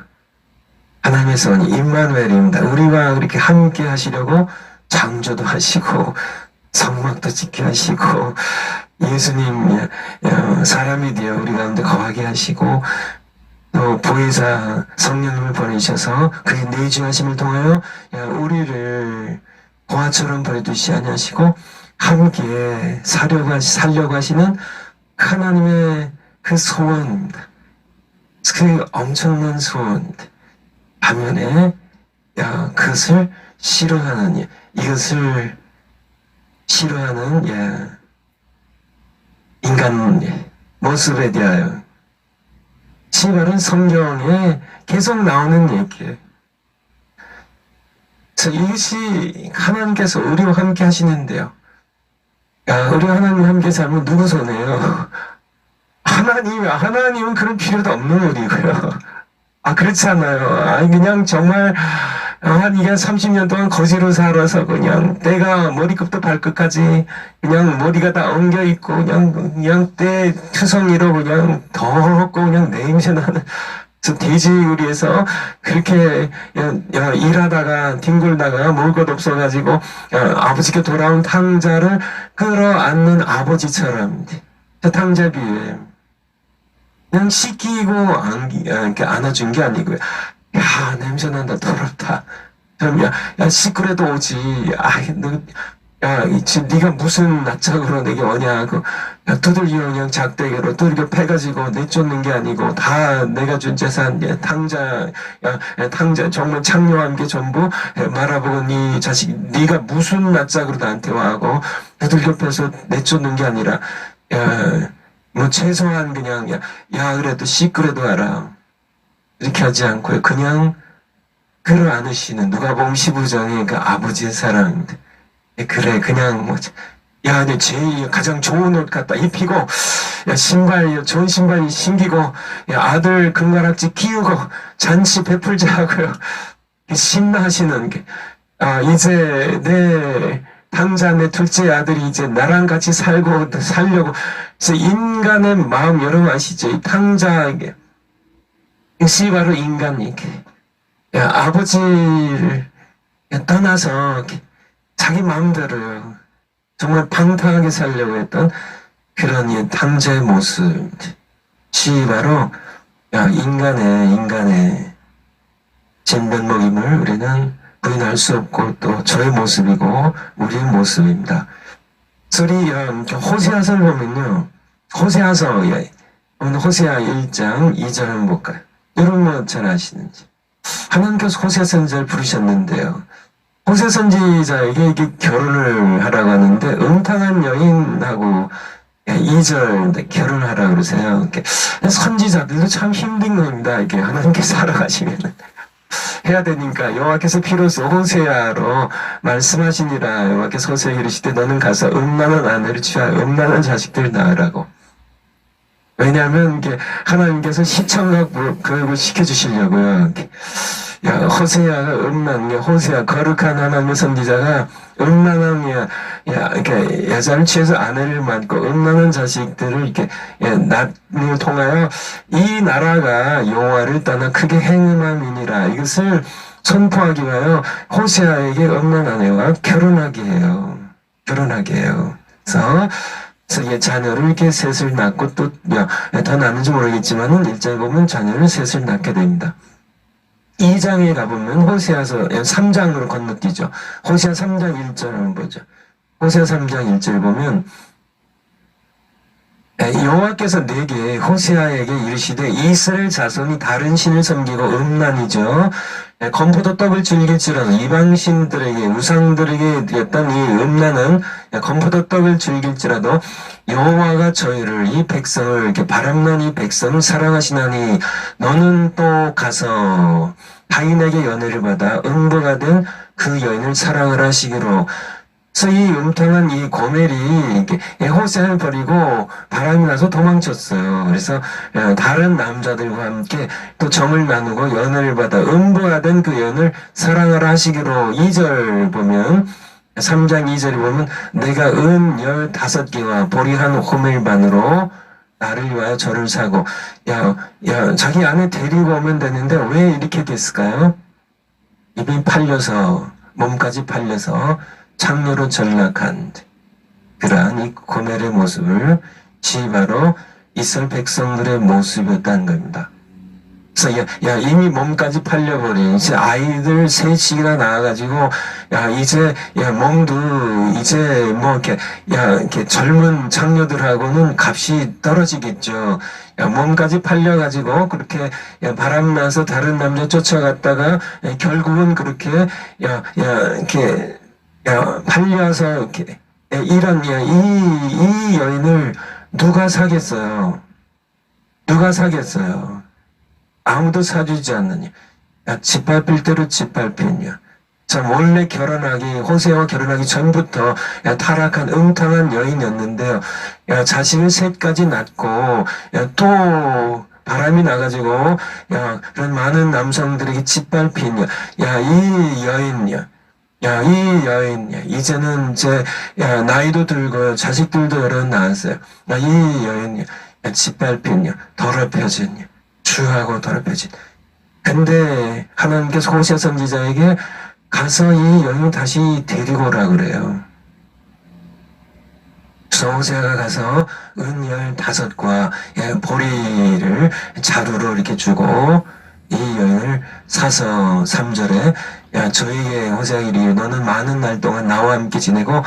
하나님의 소원이 임마누엘입니다. 우리와 그렇게 함께 하시려고 창조도 하시고 성막도 지켜 하시고 예수님 사람이 되어 우리 가운데 거하게 하시고 또 보혜사 성령님을 보내셔서 그의 내주하심을 통하여 우리를 고아처럼 버려두시 아니하시고 함께 살려고 하시는 하나님의 그 소원입니다. 그 엄청난 소원입니다. 반면에 그것을 싫어하는 이것을 싫어하는 인간 모습에 대하여 시발은 성경에 계속 나오는 얘기예요. 이것이 하나님께서 우리와 함께 하시는데요. 우리가 하나님과 함께 살면 누구 손해요? 하나님은 그럴 필요도 없는 우리고요. 그렇지 않아요. 그냥 정말, 이게 30년 동안 거지로 살아서 그냥 때가 머리끝부터 발끝까지 그냥 머리가 다 엉겨 있고 그냥 때 투성이로 그냥 더럽고 그냥 냄새 나는 돼지우리에서 그렇게 일하다가 뒹굴다가 먹을 것 없어가지고 아버지께 돌아온 탕자를 끌어안는 아버지처럼 저 탕자 비유에 그냥 씻기고 이렇게 안아준 게 아니고요. 야, 냄새 난다, 더럽다. 그럼 야, 시끄러도 오지. 네가 무슨 낯짝으로 내게 오냐. 두들겨 그냥 작대기로 두들겨 패가지고 내쫓는 게 아니고 다 내가 준 재산, 탕자, 정말 창녀한 게 전부 말아보고 네 자식, 네가 무슨 낯짝으로 나한테 와하고 두들겨 패서 내쫓는 게 아니라, 뭐 최소한 그냥 그래도 시끄러도 알아. 이렇게 하지 않고요. 그냥 그를 안으시는 누가복음 15장의 그 아버지의 사랑인데 그래 그냥 내 제일 가장 좋은 옷 갖다 입히고 신발 좋은 신발 신기고 아들 금가락지 끼우고 잔치 베풀자 하고요. 신나하시는 게 이제 내 당자 내 둘째 아들이 이제 나랑 같이 살려고 그래서 인간의 마음 여러분 아시죠? 이 탕자에게 이것이 바로 인간이 아버지를 떠나서 자기 마음대로 정말 방탕하게 살려고 했던 그런 이 탕자의 모습이 바로 인간의 진면목임을 우리는 부인할 수 없고 또 저의 모습이고 우리의 모습입니다. 우리 호세아서를 보면요. 호세아서 호세아 1장 2절 한번 볼까요? 여러분 뭐 잘 아시는지. 하나님께서 호세아 선지자를 부르셨는데요. 호세아 선지자에게 이게 결혼을 하라고 하는데 음탕한 여인하고 2절 결혼하라고 그러세요. 선지자들도 참 힘든 겁니다. 이게 하나님께서 살아가시면 해야 되니까 여호와께서 비로소 호세아로 말씀하시니라. 여호와께서 호세아에게 이르시되 너는 가서 음란한 아내를 취하여 음란한 자식들을 낳으라고. 왜냐하면 이게 하나님께서 시청각 교육을 시켜주시려고요. 호세아가 호세아 거룩한 하나님의 선지자가 음란한 이렇게 여자를 취해서 아내를 맡고 음란한 자식들을 이렇게 낳음을 통하여 이 나라가 여호와를 떠나 크게 행음함이니라. 이것을 선포하기 위하여 호세아에게 음란한 아내와 결혼하게 해요. 그래서 자녀를 이렇게 셋을 낳고 또 더 낳는지 모르겠지만은 1장에 보면 자녀를 셋을 낳게 됩니다. 2장에 가보면 호세아서 3장으로 건너뛰죠. 호세아 3장 1절 한번 보죠. 호세아 3장 1절 보면 여호와께서 내게 호세아에게 이르시되 이스라엘 자손이 다른 신을 섬기고 음란이죠. 건포도 떡을 즐길지라도 이방신들에게 우상들에게 드렸던 이 음란은 건포도 떡을 즐길지라도 여호와가 저희를 이 백성을 이렇게 바람난 이 백성을 사랑하시나니 너는 또 가서 타인에게 연애를 받아 음부가 된 그 여인을 사랑을 하시기로. 그래서 이 음탕한 이 고멜이 호세아를 버리고 바람이 나서 도망쳤어요. 그래서 다른 남자들과 함께 또 정을 나누고 연애를 받아 음부가 된 그 여인을 사랑하라 하시기로. 2절 보면 3장 2절에 보면 내가 은 15개와 보리 한 호멜반으로 나를 위하여 저를 사고 자기 아내 데리고 오면 되는데 왜 이렇게 됐을까요? 입이 팔려서 몸까지 팔려서 창녀로 전락한 그러한 이 고멜의 모습을 바로 이스라엘 백성들의 모습이었다는 겁니다. 그래서 이미 몸까지 팔려버린 이제 아이들 셋이나 낳아가지고 이제 몸도 이제 뭐 이렇게 젊은 창녀들하고는 값이 떨어지겠죠. 몸까지 팔려가지고 그렇게 바람나서 다른 남자 쫓아갔다가 결국은 그렇게 이렇게 팔려서 이렇게 이런 이 여인을 누가 사겠어요? 아무도 사주지 않느냐. 짓밟힐 대로 짓밟히냐. 자, 원래 호세아와 결혼하기 전부터 타락한 음탕한 여인이었는데요. 자식을 셋까지 낳고, 또 바람이 나가지고, 그런 많은 남성들에게 짓밟힌, 이 여인, 이제는 나이도 들고, 자식들도 여러 낳았어요. 이 여인, 짓밟힌, 더럽혀진, 추하고 더럽혀진. 근데 하나님께서 호세아 선지자에게 가서 이 여인을 다시 데리고 오라 그래요. 그래서 호세아가 가서 은 15과 보리를 자루로 이렇게 주고 이 여인을 사서 3절에 저에게 호세아가 이르기를 너는 많은 날 동안 나와 함께 지내고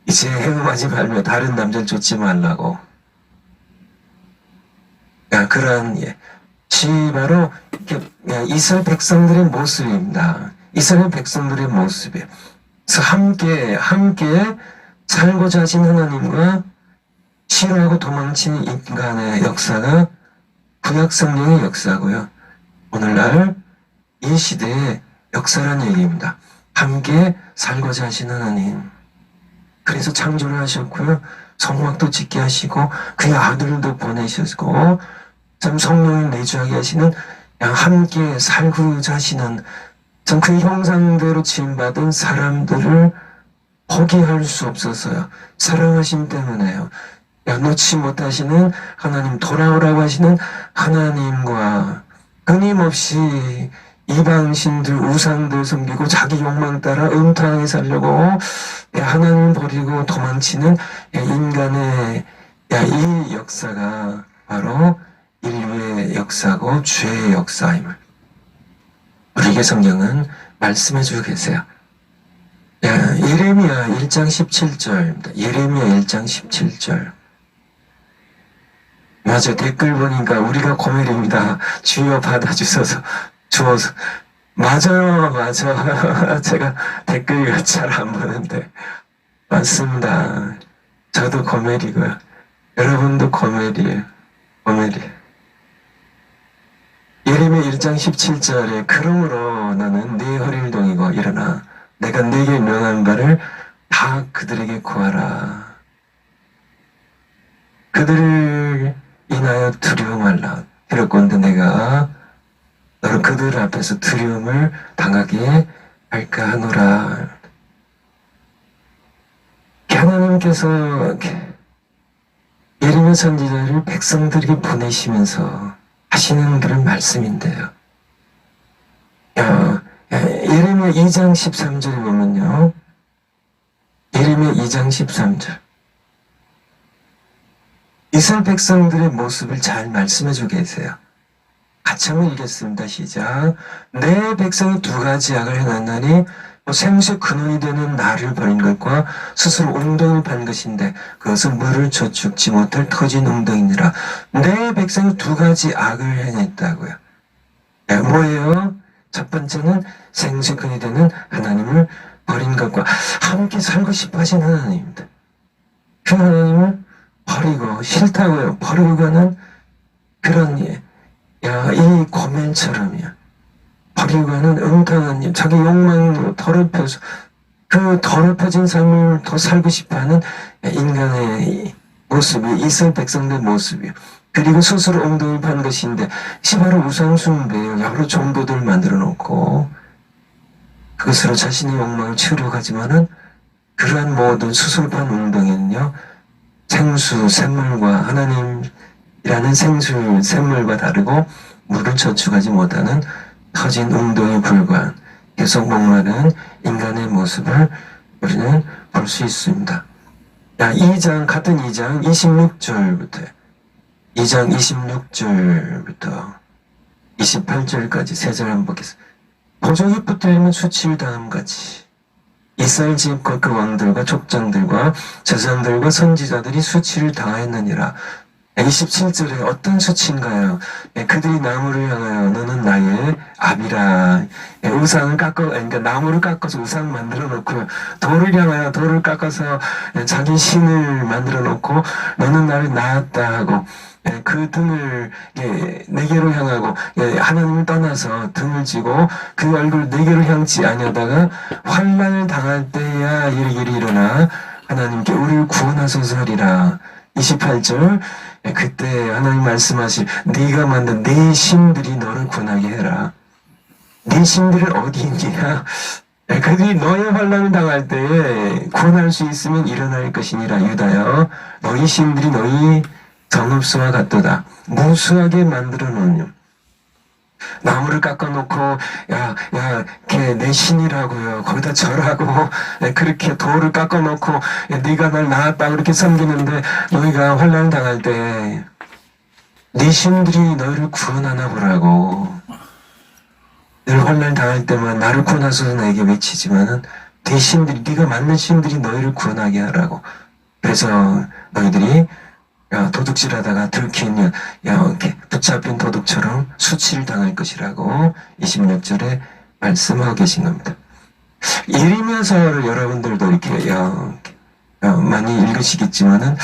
이제 헤음하지 말며 다른 남자를 쫓지 말라고. 그런 바로 이스라엘 백성들의 모습입니다. 이스라엘 백성들의 모습이에요. 그래서 함께 살고자 하신 하나님과 싫어하고 도망치는 인간의 역사가 구약 성령의 역사고요. 오늘날 이 시대의 역사라는 얘기입니다. 함께 살고자 하신 하나님. 그래서 창조를 하셨고요. 성막도 짓게 하시고 그의 아들도 보내셨고 참 성령을 내주하게 하시는 함께 살고자 하시는 참 그 형상대로 지음받은 사람들을 포기할 수 없어서요. 사랑하심 때문에요. 놓지 못하시는 하나님, 돌아오라고 하시는 하나님과 끊임없이 이방신들, 우상들 섬기고 자기 욕망 따라 음탕하게 살려고 하나님 버리고 도망치는 인간의 이 역사가 바로 인류의 역사고 죄의 역사임을 우리에게 성경은 말씀해주고 계세요. 예레미야 1장 17절입니다. 예레미야 1장 17절. 맞아, 댓글 보니까 우리가 고멜입니다. 주여 받아주셔서 주어서. 맞아요. 제가 댓글 잘 안 보는데. 맞습니다. 저도 고멜이고요. 여러분도 고멜이에요. 예레미야 1장 17절에 그러므로 너는 네 허리를 동이고 일어나 내가 네게 명한 바를 다 그들에게 구하라. 그들을 인하여 두려워 말라. 이렇건대 내가 너를 그들 앞에서 두려움을 당하게 할까 하노라. 하나님께서 예레미야 선지자를 백성들에게 보내시면서 하시는 그런 말씀인데요. 예레미야 2장 13절에 보면요. 예레미야 2장 13절. 이스라엘 백성들의 모습을 잘 말씀해주고 계세요. 같이 한번 읽겠습니다. 시작. 내 백성이 두 가지 악을 해놨나니 생수의 근원이 되는 나를 버린 것과 스스로 웅덩이를 판 것인데 그것은 물을 저축지 못할 터진 웅덩이니라. 내 백성이 두 가지 악을 해냈다고요. 뭐예요? 첫 번째는 생수의 근원이 되는 하나님을 버린 것과 함께 살고 싶어 하신 하나님입니다. 그 하나님을 버리고 싫다고요. 버리고 가는 그런 이 고멜처럼이야. 버리고 가는 음탕한 일, 자기 욕망으로 더럽혀서 그 더럽혀진 삶을 더 살고 싶어하는 인간의 모습이 이스라엘 백성들의 모습이에요. 그리고 스스로 엉덩이를 판 것인데 바로 우상숭배예요. 여러 정보들을 만들어 놓고 그것으로 자신의 욕망을 채우려 가지만은 그러한 모든 스스로 판 엉덩이는요 생수, 샘물과 하나님이라는 생수, 샘물과 다르고 물을 저축하지 못하는 터진 웅덩이에 불과한 계속 목마른 인간의 모습을 우리는 볼 수 있습니다. 같은 2장 26절부터 28절까지 세 절 한번 보겠습니다. 보정이 붙들리면 수치를 당함같이 이스라엘 집과 그 왕들과 족장들과 제사장들과 선지자들이 수치를 당하였느니라. 27절에 어떤 처치인가요? 그들이 나무를 향하여 너는 나의 압이라. 우상을 그러니까 나무를 깎아서 우상 만들어 놓고요. 돌을 향하여 돌을 깎아서 자기 신을 만들어 놓고 너는 나를 낳았다 하고 그 등을 내게로 향하고 하나님을 떠나서 등을 지고 그 얼굴 내게로 향지 아니하다가 환난을 당할 때야 이리기리 일어나 하나님께 우리를 구원하소서 하리라. 28절 그때 하나님 말씀하실 네가 만든 네 신들이 너를 구원하게 해라. 네 신들은 어디 있냐? 그들이 너의 환난을 당할 때에 구원할 수 있으면 일어날 것이니라. 유다여 너희 신들이 너희 정읍수와 같도다. 무수하게 만들어 놓은 나무를 깎아놓고 걔 내 신이라고요. 거기다 절하고 그렇게 돌을 깎아놓고 네가 날 낳았다 그렇게 섬기는데 너희가 환난 당할 때 네 신들이 너희를 구원하나 보라고. 늘 환난 당할 때만 나를 구원하소서 나에게 외치지만은 네 신들이 네가 만든 신들이 너희를 구원하게 하라고. 그래서 너희들이 도둑질하다가 들키면 이렇게 붙잡힌 도둑처럼 수치를 당할 것이라고 26절에 말씀하고 계신 겁니다. 예레미야서를 여러분들도 이렇게 많이 읽으시겠지만은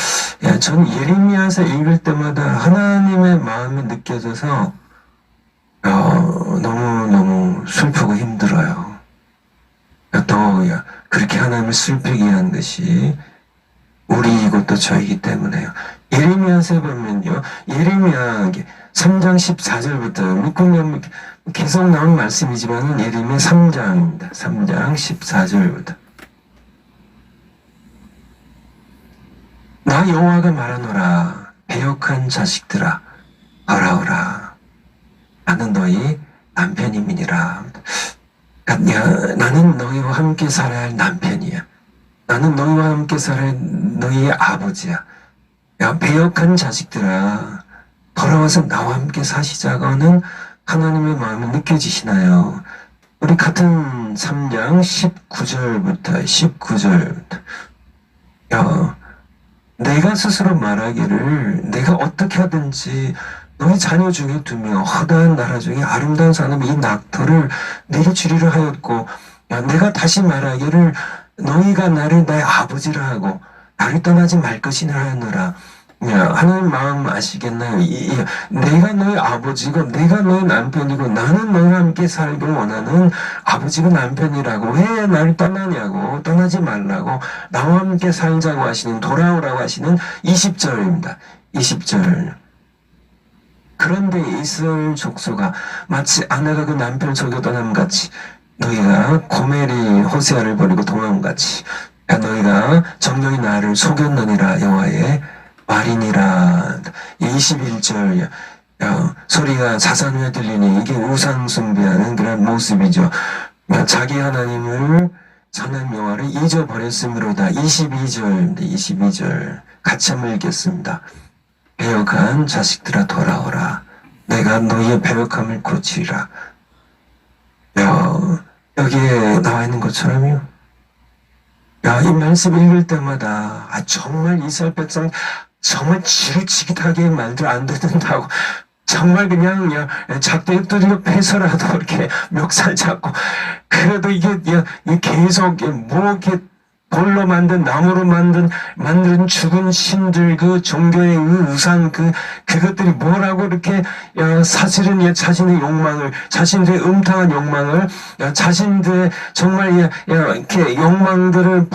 저는 예레미야서 읽을 때마다 하나님의 마음이 느껴져서 너무 슬프고 힘들어요. 또 그렇게 하나님을 슬프게 한 것이 우리이고 또 저이기 때문에요. 예레미야서에 보면요. 예레미야 3장 14절부터 묶음면 계속 나온 말씀이지만 예레미야 3장입니다. 3장 14절부터 나 여호와가 말하노라 배역한 자식들아 돌아오라 나는 너희 남편임이니라. 나는 너희와 함께 살아야 할 남편이야. 나는 너희와 함께 살아야 너희의 아버지야. 배역한 자식들아 돌아와서 나와 함께 사시자고 하는 하나님의 마음이 느껴지시나요? 우리 같은 3장 19절부터 내가 스스로 말하기를 내가 어떻게 하든지 너희 자녀 중에 두며 허다한 나라 중에 아름다운 사람 이 낙터를 내게 주리라 하였고 내가 다시 말하기를 너희가 나를 나의 아버지라 하고 나를 떠나지 말 것이라 하였노라. 하나님 마음 아시겠나요? 내가 너의 아버지고 내가 너의 남편이고 나는 너와 함께 살길 원하는 아버지고 남편이라고 왜 나를 떠나냐고 떠나지 말라고 나와 함께 살자고 하시는 돌아오라고 하시는 20절입니다. 20절 그런데 이스라엘 족속아 마치 아내가 그 남편을 속여 떠남같이 너희가 고멜이 호세아를 버리고 도망같이 너희가 정령이 나를 속였느니라 여호와의 말이니라. 21절 소리가 사산 위에 들리니 이게 우상 숭배하는 그런 모습이죠. 자기 하나님을 선한 여호와를 잊어버렸으므로다. 22절 같이 한번 읽겠습니다. 배역한 자식들아 돌아오라 내가 너희의 배역함을 고치리라. 여기에 나와 있는 것처럼요. 이 말씀 읽을 때마다 정말 이스라엘 백성 정말 지긋지긋하게 말들 안 듣는다고 정말 그냥 작대기 두드려 패서라도 이렇게 멱살 잡고 그래도 이게 계속 뭐 이렇게 돌로 만든 나무로 만든 죽은 신들 그 종교의 우상 그것들이 뭐라고 이렇게 사실은 자신의 욕망을 자신들의 음탕한 욕망을 자신들의 정말 이렇게 욕망들을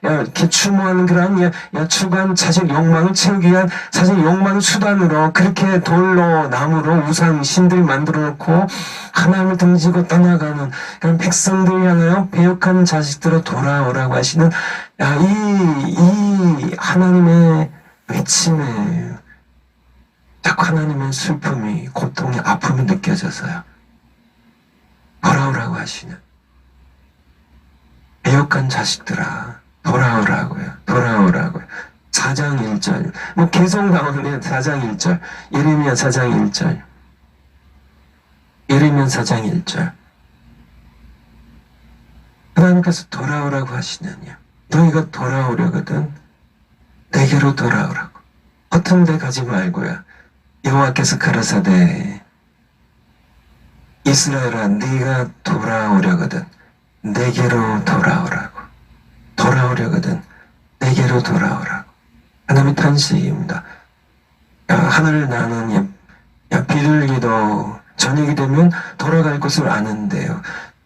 이렇게 추모하는 그런 추구한 자신 욕망을 채우기 위한 자신 욕망 수단으로 그렇게 돌로 나무로 우상 신들 만들어 놓고 하나님을 등지고 떠나가는 그런 백성들 향하여 배역한 자식들로 돌아오라고 하시는 이 하나님의 외침에 자꾸 하나님의 슬픔이 고통이 아픔이 느껴져서요. 돌아오라고 하시는 배역한 자식들아 돌아오라고요. 4장 1절 계속 나오는데 4장 1절 예레미야 4장 1절 예레미야 4장 1절 하나님께서 돌아오라고 하시느냐 너희가 돌아오려거든 내게로 돌아오라고 허튼 데 가지 말고요. 여호와께서 가라사대 이스라엘아 네가 돌아오려거든 내게로 돌아오라고. 돌아오려거든 내게로 돌아오라고. 하나님의 탄식입니다. 야, 하늘을 나는 비둘기도 저녁이 되면 돌아갈 곳을 아는데요.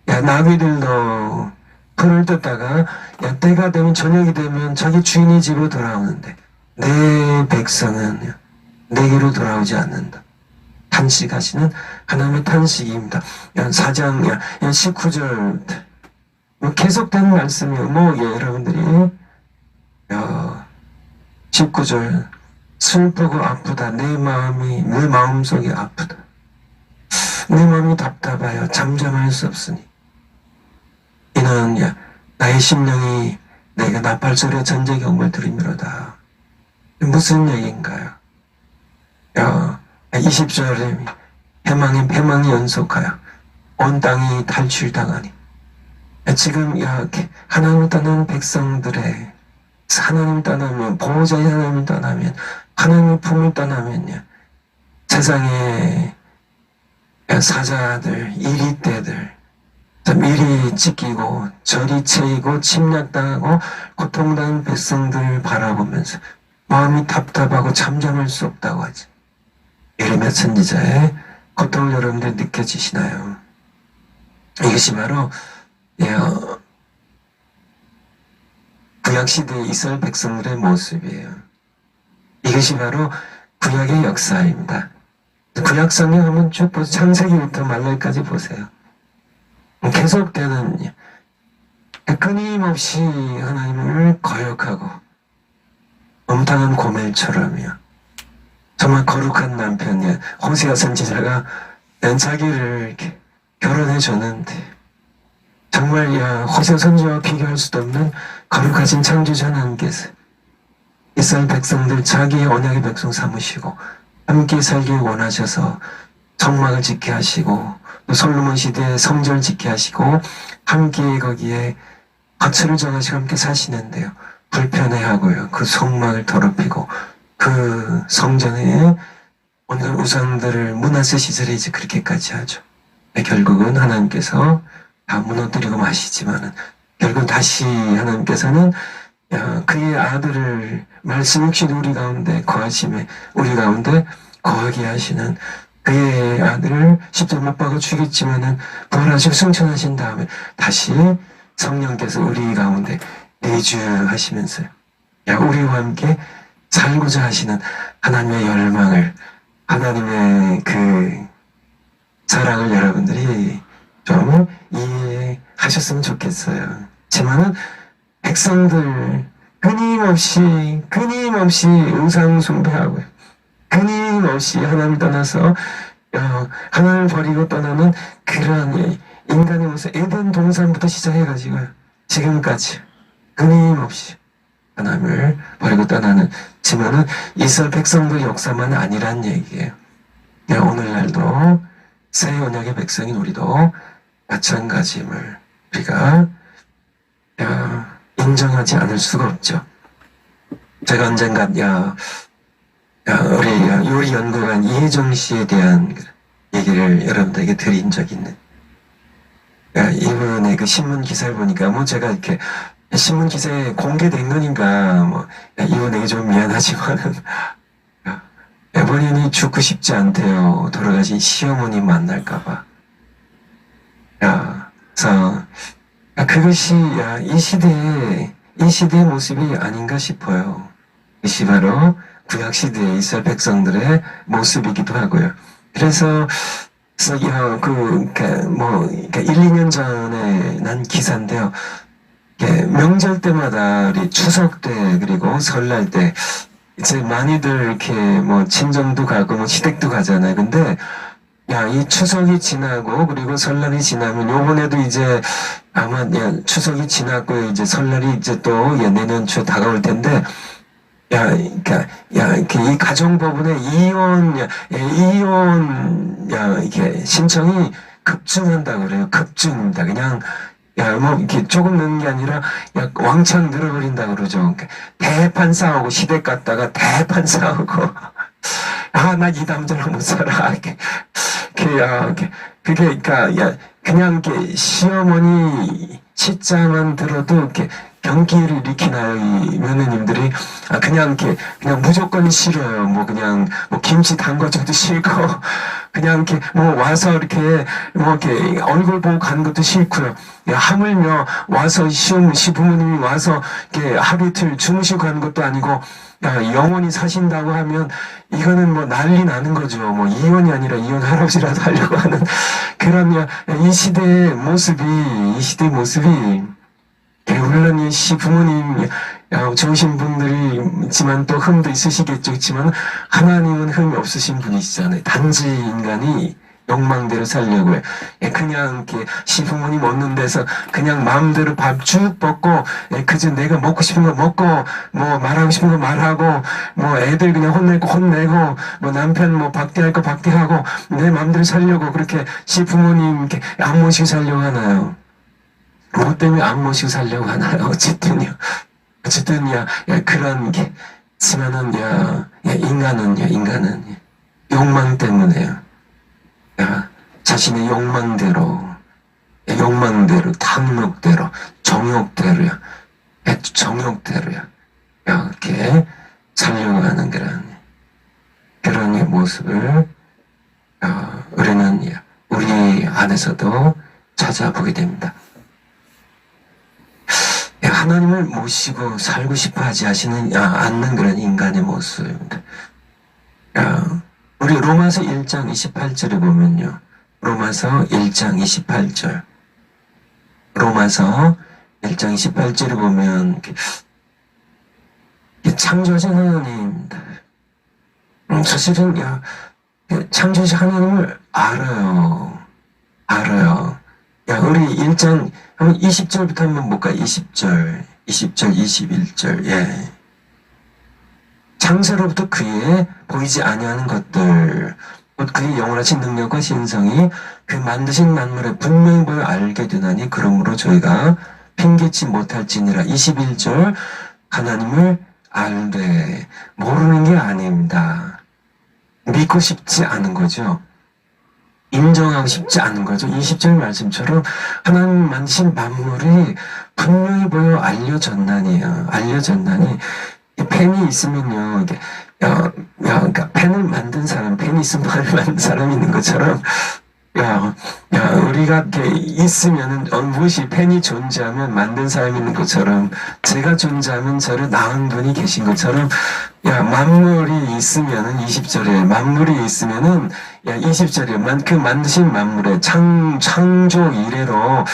야, 나비들도 풀을 뜯다가 야, 때가 되면 저녁이 되면 자기 주인의 집으로 돌아오는데 내 백성은 내게로 돌아오지 않는다. 탄식하시는 하나님의 탄식입니다. 4장 19절 계속되는 말씀이요. 여러분들이 19절 슬프고 아프다. 내 마음속이 아프다. 내 마음이 답답하여 잠잠할 수 없으니 이는 나의 심령이 내가 나팔소리와 전제 경보를 들으미로다. 무슨 얘기인가요? 20절에 패망이 연속하여 온 땅이 탈출당하니 지금 하나님을 떠나는 백성들의 하나님을 떠나면 보호자의 하나님을 떠나면 하나님의 품을 떠나면요 세상에 사자들 이리떼들 미리 찢기고 저리 채이고 침략당하고 고통당한 백성들을 바라보면서 마음이 답답하고 잠잠할 수 없다고 하지. 예레미야 선지자의 고통을 여러분들 느껴지시나요? 이것이 바로 구약시대의 이스라엘 백성들의 모습이에요. 이것이 바로 구약의 역사입니다. 구약 성경 한번 쭉 보세요. 창세기부터 말라기까지 보세요. 계속되는 끊임없이 하나님을 거역하고 음탕한 고멜처럼요. 정말 거룩한 남편이야. 호세아 선지자가 자기를 이렇게 결혼해 줬는데 정말 호세아 선지자와 비교할 수도 없는 거룩하신 창조주 하나님께서 이스라엘 백성들 자기의 언약의 백성 삼으시고 함께 살길 원하셔서 성막을 짓게 하시고 또 솔로몬 시대에 성전을 짓게 하시고 함께 거기에 거처를 정하시고 함께 사시는데요. 불편해하고요. 그 성막을 더럽히고 그 성전에 오늘 우상들을 므낫세 시절에 이제 그렇게까지 하죠. 결국은 하나님께서 다 무너뜨리고 마시지만은 결국 다시 하나님께서는 그의 아들을 말씀 육신 우리 가운데 거하심에 우리 가운데 거하게 하시는 그의 아들을 십자가 못 박아 죽였지만은 부활하시고 승천하신 다음에 다시 성령께서 우리 가운데 내주하시면서요. 우리와 함께 살고자 하시는 하나님의 열망을 하나님의 그 사랑을 여러분들이 좀 이해하셨으면 좋겠어요. 하지만은 백성들 끊임없이 우상 숭배하고요. 끊임없이 하나님을 떠나서 하나님을 버리고 떠나는 그러한 인간의 모습 에덴 동산부터 시작해가지고요. 지금까지 끊임없이 하나님을 버리고 떠나는 지만은 이스라엘 백성들 역사만 아니란 얘기예요. 오늘날도 새 언약의 백성인 우리도 마찬가지임을 우리가 인정하지 않을 수가 없죠. 제가 언젠가 우리 요리 연구관 이혜정 씨에 대한 얘기를 여러분들에게 드린 적이 있는. 이분의 그 신문 기사를 보니까 제가 이렇게 신문 기사에 공개된 거니까 이분에게 좀 미안하지만은 본인이 죽고 싶지 않대요. 돌아가신 시어머니 만날까봐. 그래서 그것이 이 시대의 모습이 아닌가 싶어요. 이것이 바로 구약 시대의 이스라엘 백성들의 모습이기도 하고요. 그래서 1, 2년 전에 난 기사인데요. 명절 때마다 우리 추석 때 그리고 설날 때 이제 많이들 이렇게 친정도 가고 시댁도 가잖아요. 근데 이 추석이 지나고 그리고 설날이 지나면 요번에도 이제 아마 추석이 지나고 이제 설날이 이제 또 내년 초에 다가올 텐데 이 가정법원의 이혼 이렇게 신청이 급증한다고 그래요. 급증입니다. 그냥 야, 뭐, 이렇게 조금 넣는 게 아니라, 야, 왕창 늘어버린다 그러죠. 그러니까 대판 싸우고, 시댁 갔다가 대판 싸우고, 아, 나 이 남자랑 못 살아. 그러니까, 야, 그냥 이렇게 시어머니 치자만 들어도 이렇게 경기를 일으키나요, 이 며느님들이. 아, 그냥 무조건 싫어요. 뭐, 그냥, 뭐, 김치 담궈줘도 싫고, 그냥 이렇게, 뭐, 와서 이렇게, 뭐, 이렇게, 얼굴 보고 가는 것도 싫고요. 야, 하물며, 와서, 시부모님이 와서, 이렇게 하루 이틀 주무시고 가는 것도 아니고, 야, 영원히 사신다고 하면, 이거는 뭐, 난리 나는 거죠. 뭐, 이혼이 아니라 이혼 할아버지라도 하려고 하는, 그런, 야, 이 시대의 모습이, 물론 이 시부모님, 좋으신 분들이 있지만 또 흠도 있으시겠죠. 있지만 하나님은 흠이 없으신 분이시잖아요. 단지 인간이 욕망대로 살려고요. 그냥 이렇게 시부모님 없는 데서 그냥 마음대로 밥 쭉 먹고, 그저 내가 먹고 싶은 거 먹고, 뭐 말하고 싶은 거 말하고, 뭐 애들 그냥 혼낼 거 혼내고, 뭐 남편 뭐 박대할 거 박대하고, 내 마음대로 살려고 그렇게 시부모님 이렇게 안 모시고 살려고 하나요? 뭐 때문에 안 모시고 살려고 하나요? 어쨌든, 그런 게, 지만은, 인간은, 욕망 때문에요. 야, 자신의 욕망대로, 탐욕대로, 정욕대로야, 이렇게 살려고 하는 그런 모습을, 우리는, 우리 안에서도 찾아보게 됩니다. 하나님을 모시고 살고 싶어 하지 않는 그런 인간의 모습입니다. 우리 로마서 1장 28절에 보면요. 로마서 1장 28절. 로마서 1장 28절에 보면, 창조하신 하나님입니다. 사실은, 창조하신 하나님을 알아요. 우리 1장, 한번 20절부터 한번 볼까요? 20절, 21절, 예. 창세로부터 그의 보이지 아니하는 것들, 그의 영원하신 능력과 신성이 그 만드신 만물에 분명히 보여 알게 되나니, 그러므로 저희가 핑계치 못할지니라. 21절, 하나님을 알되, 모르는 게 아닙니다. 믿고 싶지 않은 거죠. 인정하고 싶지 않은 거죠. 20절 말씀처럼 하나님 만드신 만물이 분명히 보여 알려졌나니 이 펜이 있으면요, 이게 그러니까 펜을 만든 사람, 펜이 있으면 펜을 만든 사람이 있는 것처럼, 우리가 이렇게 있으면은, 무엇이 펜이 존재하면 만든 사람이 있는 것처럼, 제가 존재하면 저를 낳은 분이 계신 것처럼, 만물이 있으면은, 20절에, 만물이 있으면은, 20절에, 그 만드신 만물의 창조 이래로,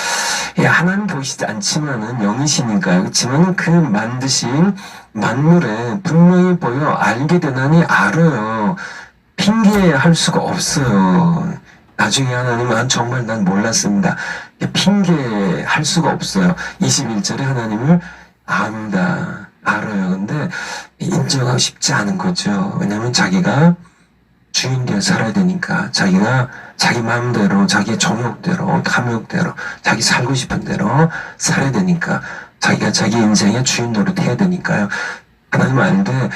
하나님 보이시지 않지만은, 영이시니까요. 그렇지만은 그 만드신 만물에 분명히 보여 알게 되나니 알아요. 핑계할 수가 없어요. 나중에 하나님은 정말 난 몰랐습니다. 핑계할 수가 없어요. 21절에 하나님을 압니다. 알아요. 근데 인정하고 싶지 않은 거죠. 왜냐하면 자기가 주인 되어 살아야 되니까, 자기가 자기 마음대로, 자기의 정욕대로, 탐욕대로, 자기 살고 싶은 대로 살아야 되니까, 자기가 자기 인생의 주인 노릇해야 되니까요. 하나님 알되,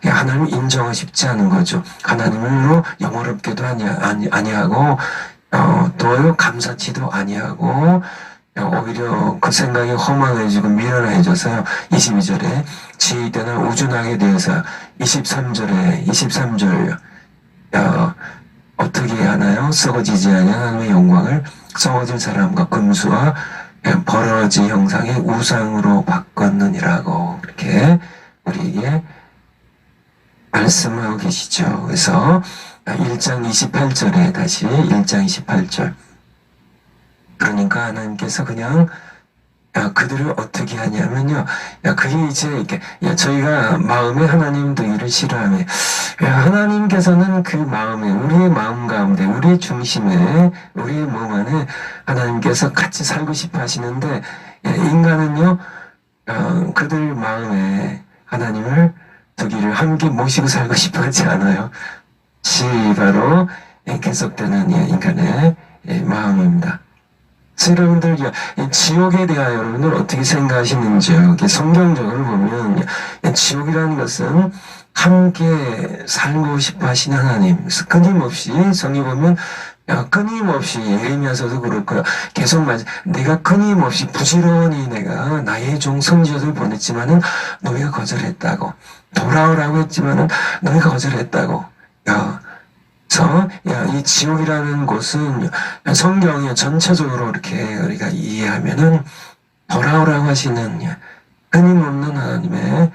하나님을 인정하고 싶지 않은 거죠. 하나님을 영어롭게도 아니하고, 또 감사치도 아니하고, 오히려 그 생각이 허망해지고 미련해져서요. 22절에 지혜에 대한 우준하게 되어서 23절, 어떻게 하나요? 썩어지지 아니한 하나님의 영광을 썩어진 사람과 금수와 버러지 형상의 우상으로 바꿨느니라고 이렇게 우리에게 말씀하고 계시죠. 그래서 1장 28절에 다시 1장 28절. 그러니까 하나님께서 그냥 그들을 어떻게 하냐면요. 그게 이제 이렇게 저희가 마음에 하나님도 일을 싫어하며 하나님께서는 그 마음에 우리의 마음 가운데 우리의 중심에 우리의 몸 안에 하나님께서 같이 살고 싶어 하시는데 인간은요 그들 마음에 하나님을 두기를 함께 모시고 살고 싶어 하지 않아요. 바로 계속되는 인간의 마음입니다. 그래서 여러분들 이 지옥에 대하여 여러분들 어떻게 생각하시는지요? 성경적으로 보면 지옥이라는 것은 함께 살고 싶어 하시는 하나님. 그래서 끊임없이 성경 보면 끊임없이 예레미야서도 그렇고요. 계속 내가 끊임없이 부지런히 내가 나의 종 선지자들 보냈지만은 너희가 거절했다고. 돌아오라고 했지만은 너희가 거절했다고. 그래서 이 지옥이라는 곳은 성경이 전체적으로 이렇게 우리가 이해하면은 돌아오라고 하시는 끊임없는 하나님의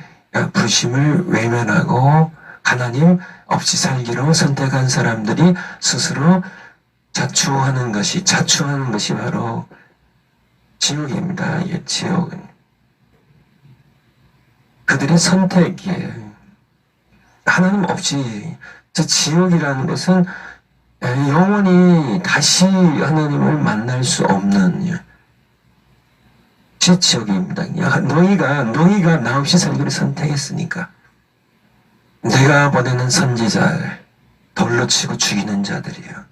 부르심을 외면하고 하나님 없이 살기로 선택한 사람들이 스스로 자초하는 것이 바로 지옥입니다. 지옥은 그들의 선택이에요. 하나님 없이 지옥이라는 것은 영원히 다시 하나님을 만날 수 없는 지옥입니다. 너희가 나 없이 살기를 선택했으니까 내가 보내는 선지자를 돌로 치고 죽이는 자들이에요.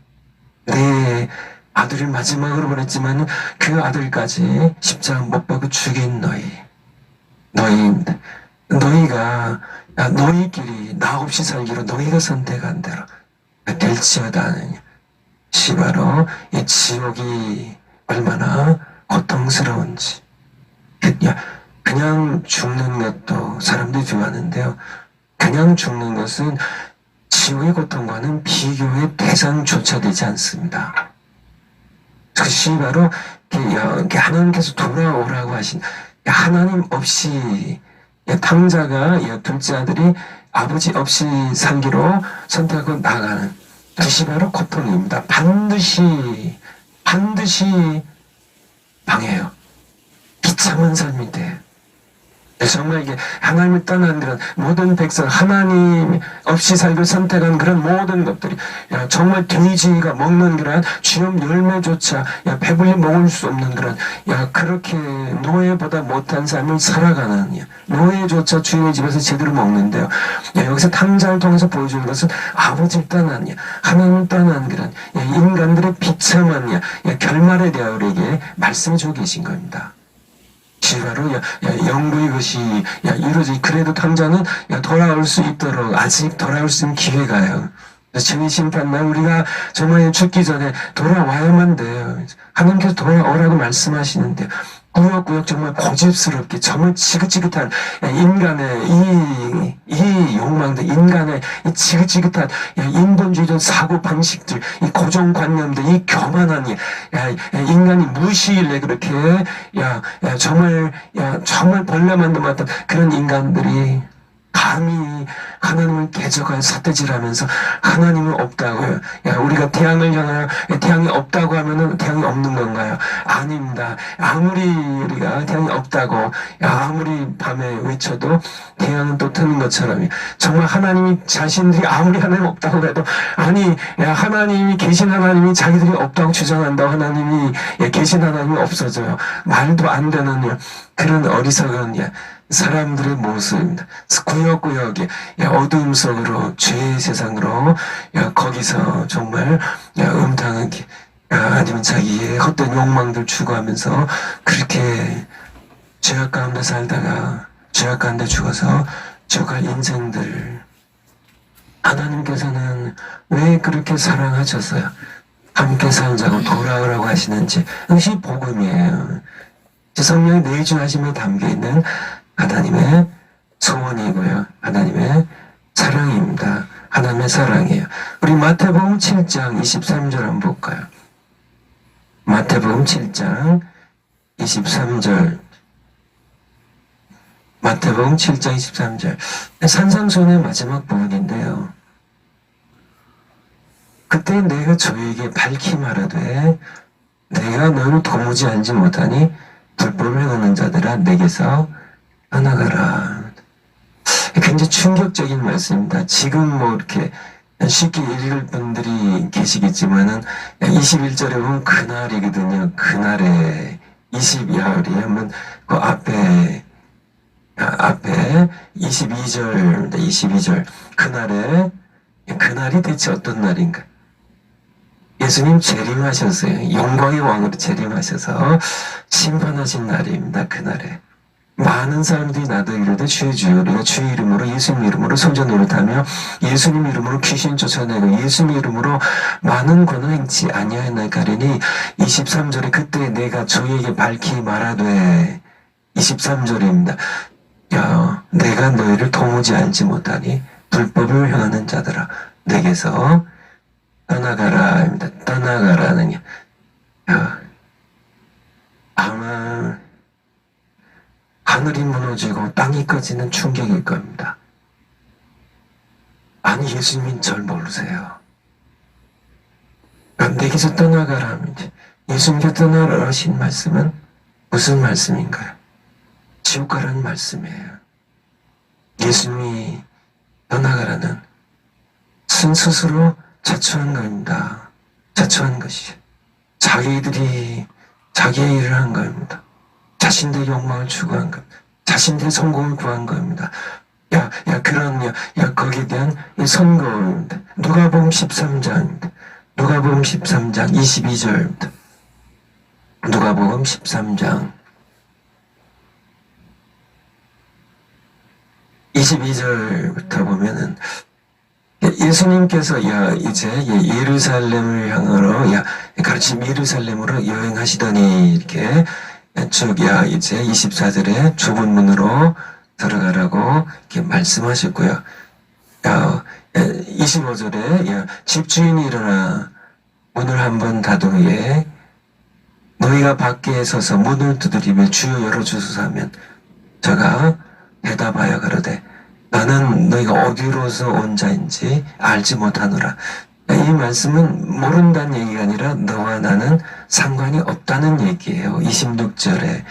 내 아들을 마지막으로 보냈지만 그 아들까지 십자가 못 박고 죽인 너희가 너희끼리 나 없이 살기로 너희가 선택한 대로 될지어다 하느냐. 바로 이 지옥이 얼마나 고통스러운지. 그냥 죽는 것도 사람들이 좋아하는데요. 그냥 죽는 것은 지옥의 고통과는 비교의 대상조차 되지 않습니다. 그것이 바로 하나님께서 돌아오라고 하신 하나님 없이 탕자가 둘째 아들이 아버지 없이 살기로 선택하고 나가는 그것이 바로 고통입니다. 반드시 방해요. 비참한 삶이 돼요. 정말 이게 하나님을 떠난 그런 모든 백성, 하나님 없이 살기를 선택한 그런 모든 것들이 정말 돼지가 먹는 그런 쥐염 열매조차 배불리 먹을 수 없는 그런 그렇게 노예보다 못한 삶을 살아가는 노예조차 주인의 집에서 제대로 먹는데요. 여기서 탕자를 통해서 보여주는 것은 아버지를 떠난 하나님을 떠난 그런 인간들의 비참한 결말에 대하여 우리에게 말씀해주고 계신 겁니다. 바로 영구의 것이 이루어지 그래도 탕자는 돌아올 수 있도록 아직 돌아올 수 있는 기회가요. 죄의 심판날 우리가 정말 죽기 전에 돌아와야만 돼요. 하나님께서 돌아오라고 말씀하시는데 구역구역 정말 고집스럽게 정말 지긋지긋한 인간의 이 욕망들, 인간의 이 지긋지긋한 인본주의적 사고 방식들, 이 고정관념들, 이 교만한 인간이 무엇이길래 그렇게 정말 벌레만도 맞던 그런 인간들이 감히 하나님을 개적하여 삿대질하면서 하나님은 없다고요. 우리가 태양을 향하여 태양이 없다고 하면은 태양이 없는 건가요? 아닙니다. 아무리 우리가 태양이 없다고 아무리 밤에 외쳐도 태양은 또 뜨는 것처럼 정말 하나님이 자신들이 아무리 하나님 없다고 해도 하나님이 계신 하나님이 자기들이 없다고 주장한다고 하나님이 계신 하나님이 없어져요. 말도 안 되는 그런 어리석은 사람들의 모습입니다. 구역구역에 어두움 속으로 죄의 세상으로 거기서 정말 음탕하게 아니면 자기의 헛된 욕망들 추구하면서 그렇게 죄악 가운데 살다가 죄악 가운데 죽어서 죽을 인생들 하나님께서는 왜 그렇게 사랑하셨어요? 함께 살자고 돌아오라고 하시는지 그것이 복음이에요. 성령이 내주하심에 담겨있는 하나님의 소원이고요. 하나님의 사랑입니다. 하나님의 사랑이에요. 우리 마태복음 7장 23절 한번 볼까요? 마태복음 7장 23절 마태복음 7장 23절 산상수훈의 마지막 부분인데요. 그때 내가 저에게 밝히 말하되 내가 너를 도무지 알지 못하니 불법을 행하는 자들아 내게서 떠나가라. 굉장히 충격적인 말씀입니다. 지금 이렇게 쉽게 읽을 분들이 계시겠지만은 21절에 보면 그날이거든요. 그날에 20야흘이 하면 그 앞에 22절 22절 그날이 대체 어떤 날인가? 예수님 재림하셨어요. 영광의 왕으로 재림하셔서 심판하신 날입니다. 그날에 많은 사람들이 나도 이르되 주여 주여 우리가 주의 이름으로 예수님 이름으로 성전 노릇하며 예수님 이름으로 귀신 쫓아내고 예수님 이름으로 많은 권한 행치 아니하였나이까 하리니 23절에 그때 내가 저에게 밝히 말하되 23절입니다. 야, 내가 너희를 도무지 알지 못하니 불법을 행하는 자들아 내게서 떠나가라입니다. 떠나가라는 아마 하늘이 무너지고 땅이 꺼지는 충격일 겁니다. 아니 예수님은 절 모르세요. 내게서 떠나가라. 예수님께 떠나라 하신 말씀은 무슨 말씀인가요? 지옥 가라는 말씀이에요. 예수님이 떠나가라는 스스로 자초한 겁니다. 자초한 것이죠. 자기들이 자기의 일을 한 겁니다. 자신들의 욕망을 추구한 겁니다. 자신들의 성공을 구한 겁니다. 거기에 대한 선거입니다. 누가복음 13장입니다. 누가복음 13장 22절입니다. 누가복음 13장 22절부터 보면은 예수님께서 이제 예루살렘을 향하러 가르침 예루살렘으로 여행하시더니 이렇게 쭉 이제 24절에 좁은 문으로 들어가라고 이렇게 말씀하셨고요. 25절에 집주인이 일어나 문을 한번 닫은 후에 너희가 밖에 서서 문을 두드리며 주여 열어주소서 하면 저가 대답하여 가로되 나는 너희가 어디로서 온 자인지 알지 못하노라. 이 말씀은 모른다는 얘기가 아니라 너와 나는 상관이 없다는 얘기예요. 26절에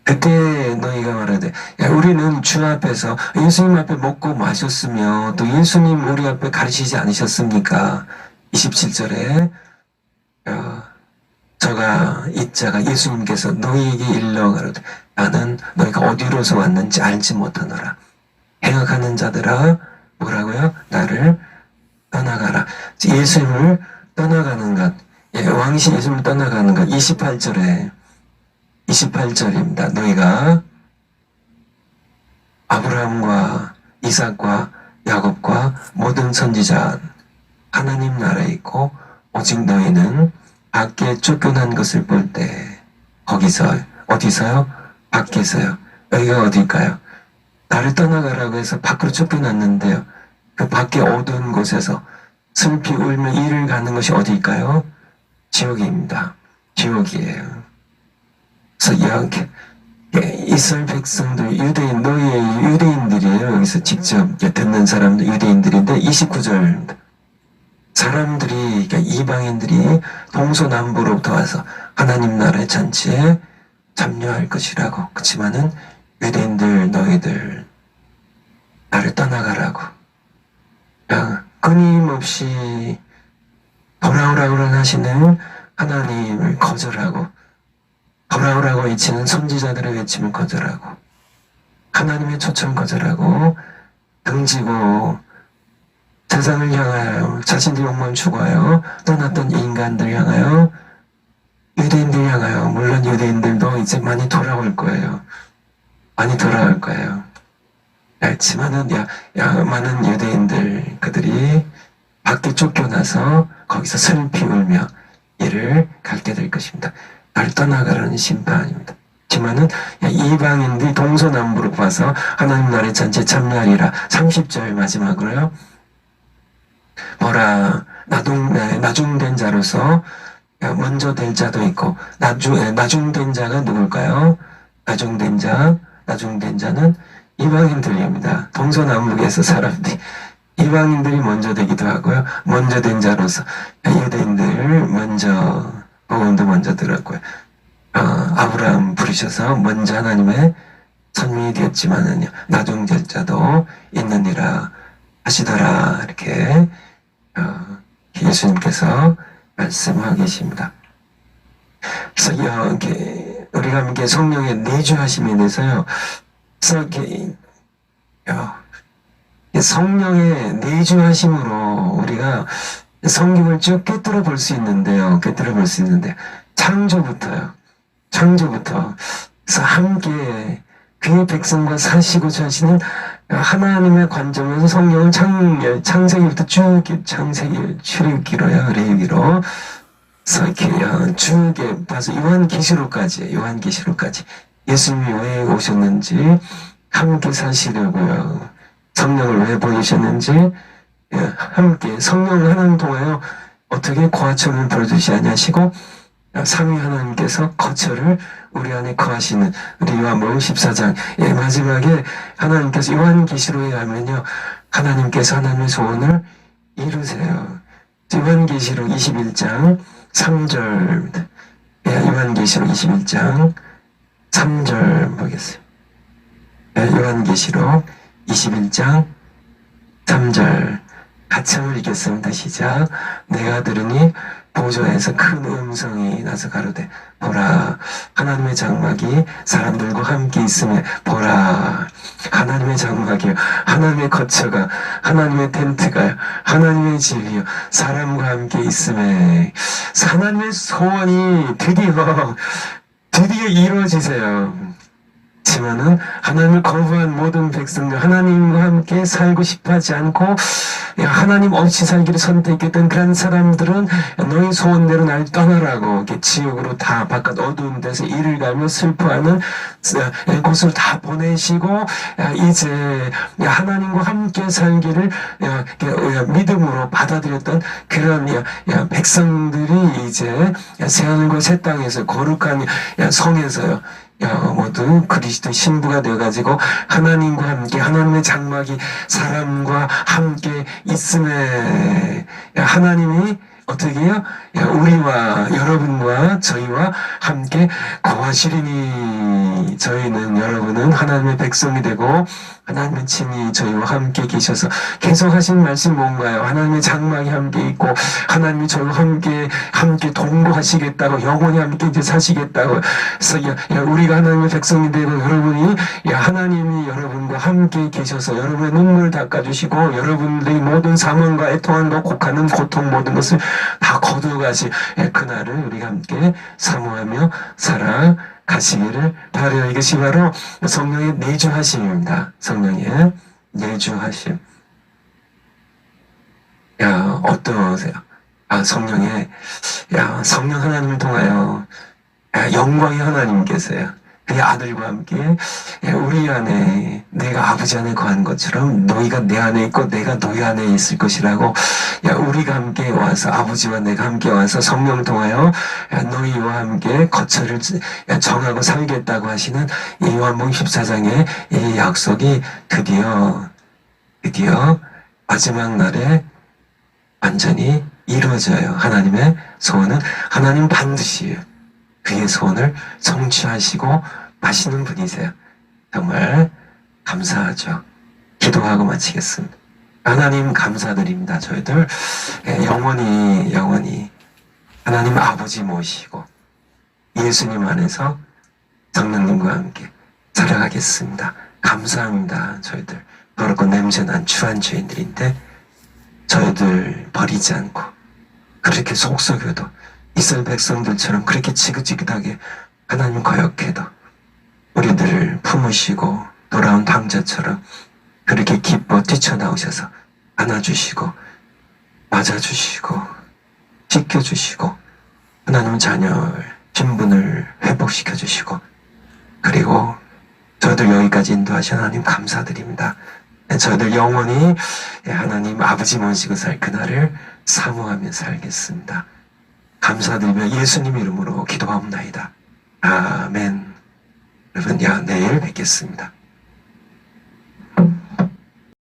그때 너희가 말하되 우리는 주 앞에서 예수님 앞에 먹고 마셨으며 또 예수님 우리 앞에 가르치지 않으셨습니까? 27절에 저가 이 자가 예수님께서 너희에게 일러 가로되 나는 너희가 어디로서 왔는지 알지 못하노라. 행악하는 자들아 뭐라고요? 나를 떠나가라. 예수님을 떠나가는 것, 왕이신 예수님을 떠나가는 것. 28절입니다. 너희가 아브라함과 이삭과 야곱과 모든 선지자 하나님 나라에 있고 오직 너희는 밖에 쫓겨난 것을 볼 때 거기서 어디서요? 밖에서요. 여기가 어딜까요? 나를 떠나가라고 해서 밖으로 쫓겨났는데요. 그 밖에 어두운 곳에서 슬피 울며 이를 가는 것이 어디일까요? 지옥입니다. 지옥이에요. 그래서 이렇게 이스라엘 백성들 유대인 너희의 유대인들이에요. 여기서 직접 듣는 사람들 유대인들인데 29절 사람들이 그러니까 이방인들이 동서남부로부터 와서 하나님 나라의 잔치에 참여할 것이라고. 그렇지만은 유대인들 너희들 나를 떠나가라고 끊임없이 돌아오라고 하시는 하나님을 거절하고 돌아오라고 외치는 선지자들의 외침을 거절하고 하나님의 초청 거절하고 등지고 세상을 향하여 자신들의 욕망을 추구하여 떠났던 인간들 향하여 유대인들 향하여 물론 유대인들도 이제 많이 돌아올 거예요. 많이 돌아올 거예요. 그렇지만은 많은 유대인들 그들이 밖에 쫓겨나서 거기서 슬피 울며 이를 갖게 될 것입니다. 나를 떠나가라는 심판입니다. 하지만은 이방인들이 동서남부로 와서 하나님 나라의 잔치에 참여하리라. 30절 마지막으로요. 뭐라 나중된 자로서 먼저 될 자도 있고 나중된 자가 누굴까요? 나중된 자는 이방인들입니다. 동서남북에서 사람들이 이방인들이 먼저 되기도 하고요. 먼저 된 자로서 유대인들 먼저 복음도 먼저 들었고요. 아브라함 부르셔서 먼저 하나님의 선민이 되었지만은요. 나중될 자도 있느니라 하시더라. 이렇게 예수님께서 말씀하고 계십니다. 그래서 이렇게 우리가 함께 성령의 내주하심에 대해서요. 그래서 이렇게 성령의 내주하심으로 우리가 성경을 쭉 꿰뚫어 볼 수 있는데요. 꿰뚫어 볼 수 있는데 창조부터요. 창조부터. 그래서 함께 그의 백성과 사시고 자시는 하나님의 관점에서 성경은 창세기부터 쭉 창세기 출애굽기로요. 레위기로 그래서 이렇게 쭉 봐서 요한계시록까지 예수님이 왜 오셨는지 함께 사시려고요. 성령을 왜 보이셨는지 함께 성령 하나님 통하여 어떻게 고아천을 벌주시 아니하시고 삼위 하나님께서 거처를 우리 안에 거하시는 우리 요한복음 14장 마지막에 하나님께서 요한계시록에 가면요 하나님께서 하나님의 소원을 이루세요. 요한계시록 21장 3절 요한계시록 21장 3절 보겠습니다. 요한계시록 21장 3절 같이 한번 읽겠습니다. 시작. 내가 들으니 보좌에서 큰 음성이 나서 가로되 보라 하나님의 장막이 사람들과 함께 있음에 보라 하나님의 장막이요 하나님의 거처가 하나님의 텐트가 하나님의 집이요 사람과 함께 있음에 하나님의 소원이 드디어 이루어지세요. 지만은 하나님을 거부한 모든 백성들 하나님과 함께 살고 싶어하지 않고 하나님 없이 살기를 선택했던 그런 사람들은 너희 소원대로 날 떠나라고 이렇게 지옥으로 다 바깥 어두운 데서 이를 갈며 슬퍼하는 곳을 다 보내시고 이제 하나님과 함께 살기를 믿음으로 받아들였던 그런 백성들이 이제 새하늘과 새 땅에서 거룩한 성에서요 모두 그리스도 신부가 되어가지고 하나님과 함께 하나님의 장막이 사람과 함께 있음에 하나님이 어떻게 해요? 우리와 여러분과 저희와 함께 거하시리니 저희는 여러분은 하나님의 백성이 되고 하나님의 친히 저희와 함께 계셔서 계속 하신 말씀 뭔가요? 하나님의 장막이 함께 있고 하나님이 저희와 함께 동거하시겠다고 영원히 함께 이제 사시겠다고 그래서 우리가 하나님의 백성이 되고 여러분이 하나님이 여러분과 함께 계셔서 여러분의 눈물을 닦아주시고 여러분들의 모든 사망과 애통함과 곡하는 고통 모든 것을 다 거두어가시 그날을 우리가 함께 사모하며 살아가시기를 바라요. 이것이 바로 성령의 내주하심입니다. 성령의 내주하심. 어떠세요? 성령 하나님을 통하여 영광의 하나님 계세요. 그의 아들과 함께 우리 안에 내가 아버지 안에 거한 것처럼 너희가 내 안에 있고 내가 너희 안에 있을 것이라고 우리가 함께 와서 아버지와 내가 함께 와서 성령 통하여 너희와 함께 거처를 정하고 살겠다고 하시는 이 요한복음 14장의 이 약속이 드디어 마지막 날에 완전히 이루어져요. 하나님의 소원은 하나님 반드시 그의 소원을 성취하시고 마시는 분이세요. 정말 감사하죠. 기도하고 마치겠습니다. 하나님 감사드립니다. 저희들 영원히 하나님 아버지 모시고 예수님 안에서 성령님과 함께 살아가겠습니다. 감사합니다. 저희들 더럽고 냄새난 추한 죄인들인데 저희들 버리지 않고 그렇게 속썩여도 이스라엘 백성들처럼 그렇게 지긋지긋하게 하나님 거역해도 우리들을 품으시고 돌아온 방자처럼 그렇게 기뻐 뛰쳐나오셔서 안아주시고 맞아주시고 씻겨주시고 하나님 자녀 신분을 회복시켜주시고 그리고 저희들 여기까지 인도하신 하나님 감사드립니다. 저희들 영원히 하나님 아버지 모시고 살 그날을 사모하며 살겠습니다. 감사드리며 예수님 이름으로 기도하옵나이다. 아멘. 여러분, 내일 뵙겠습니다.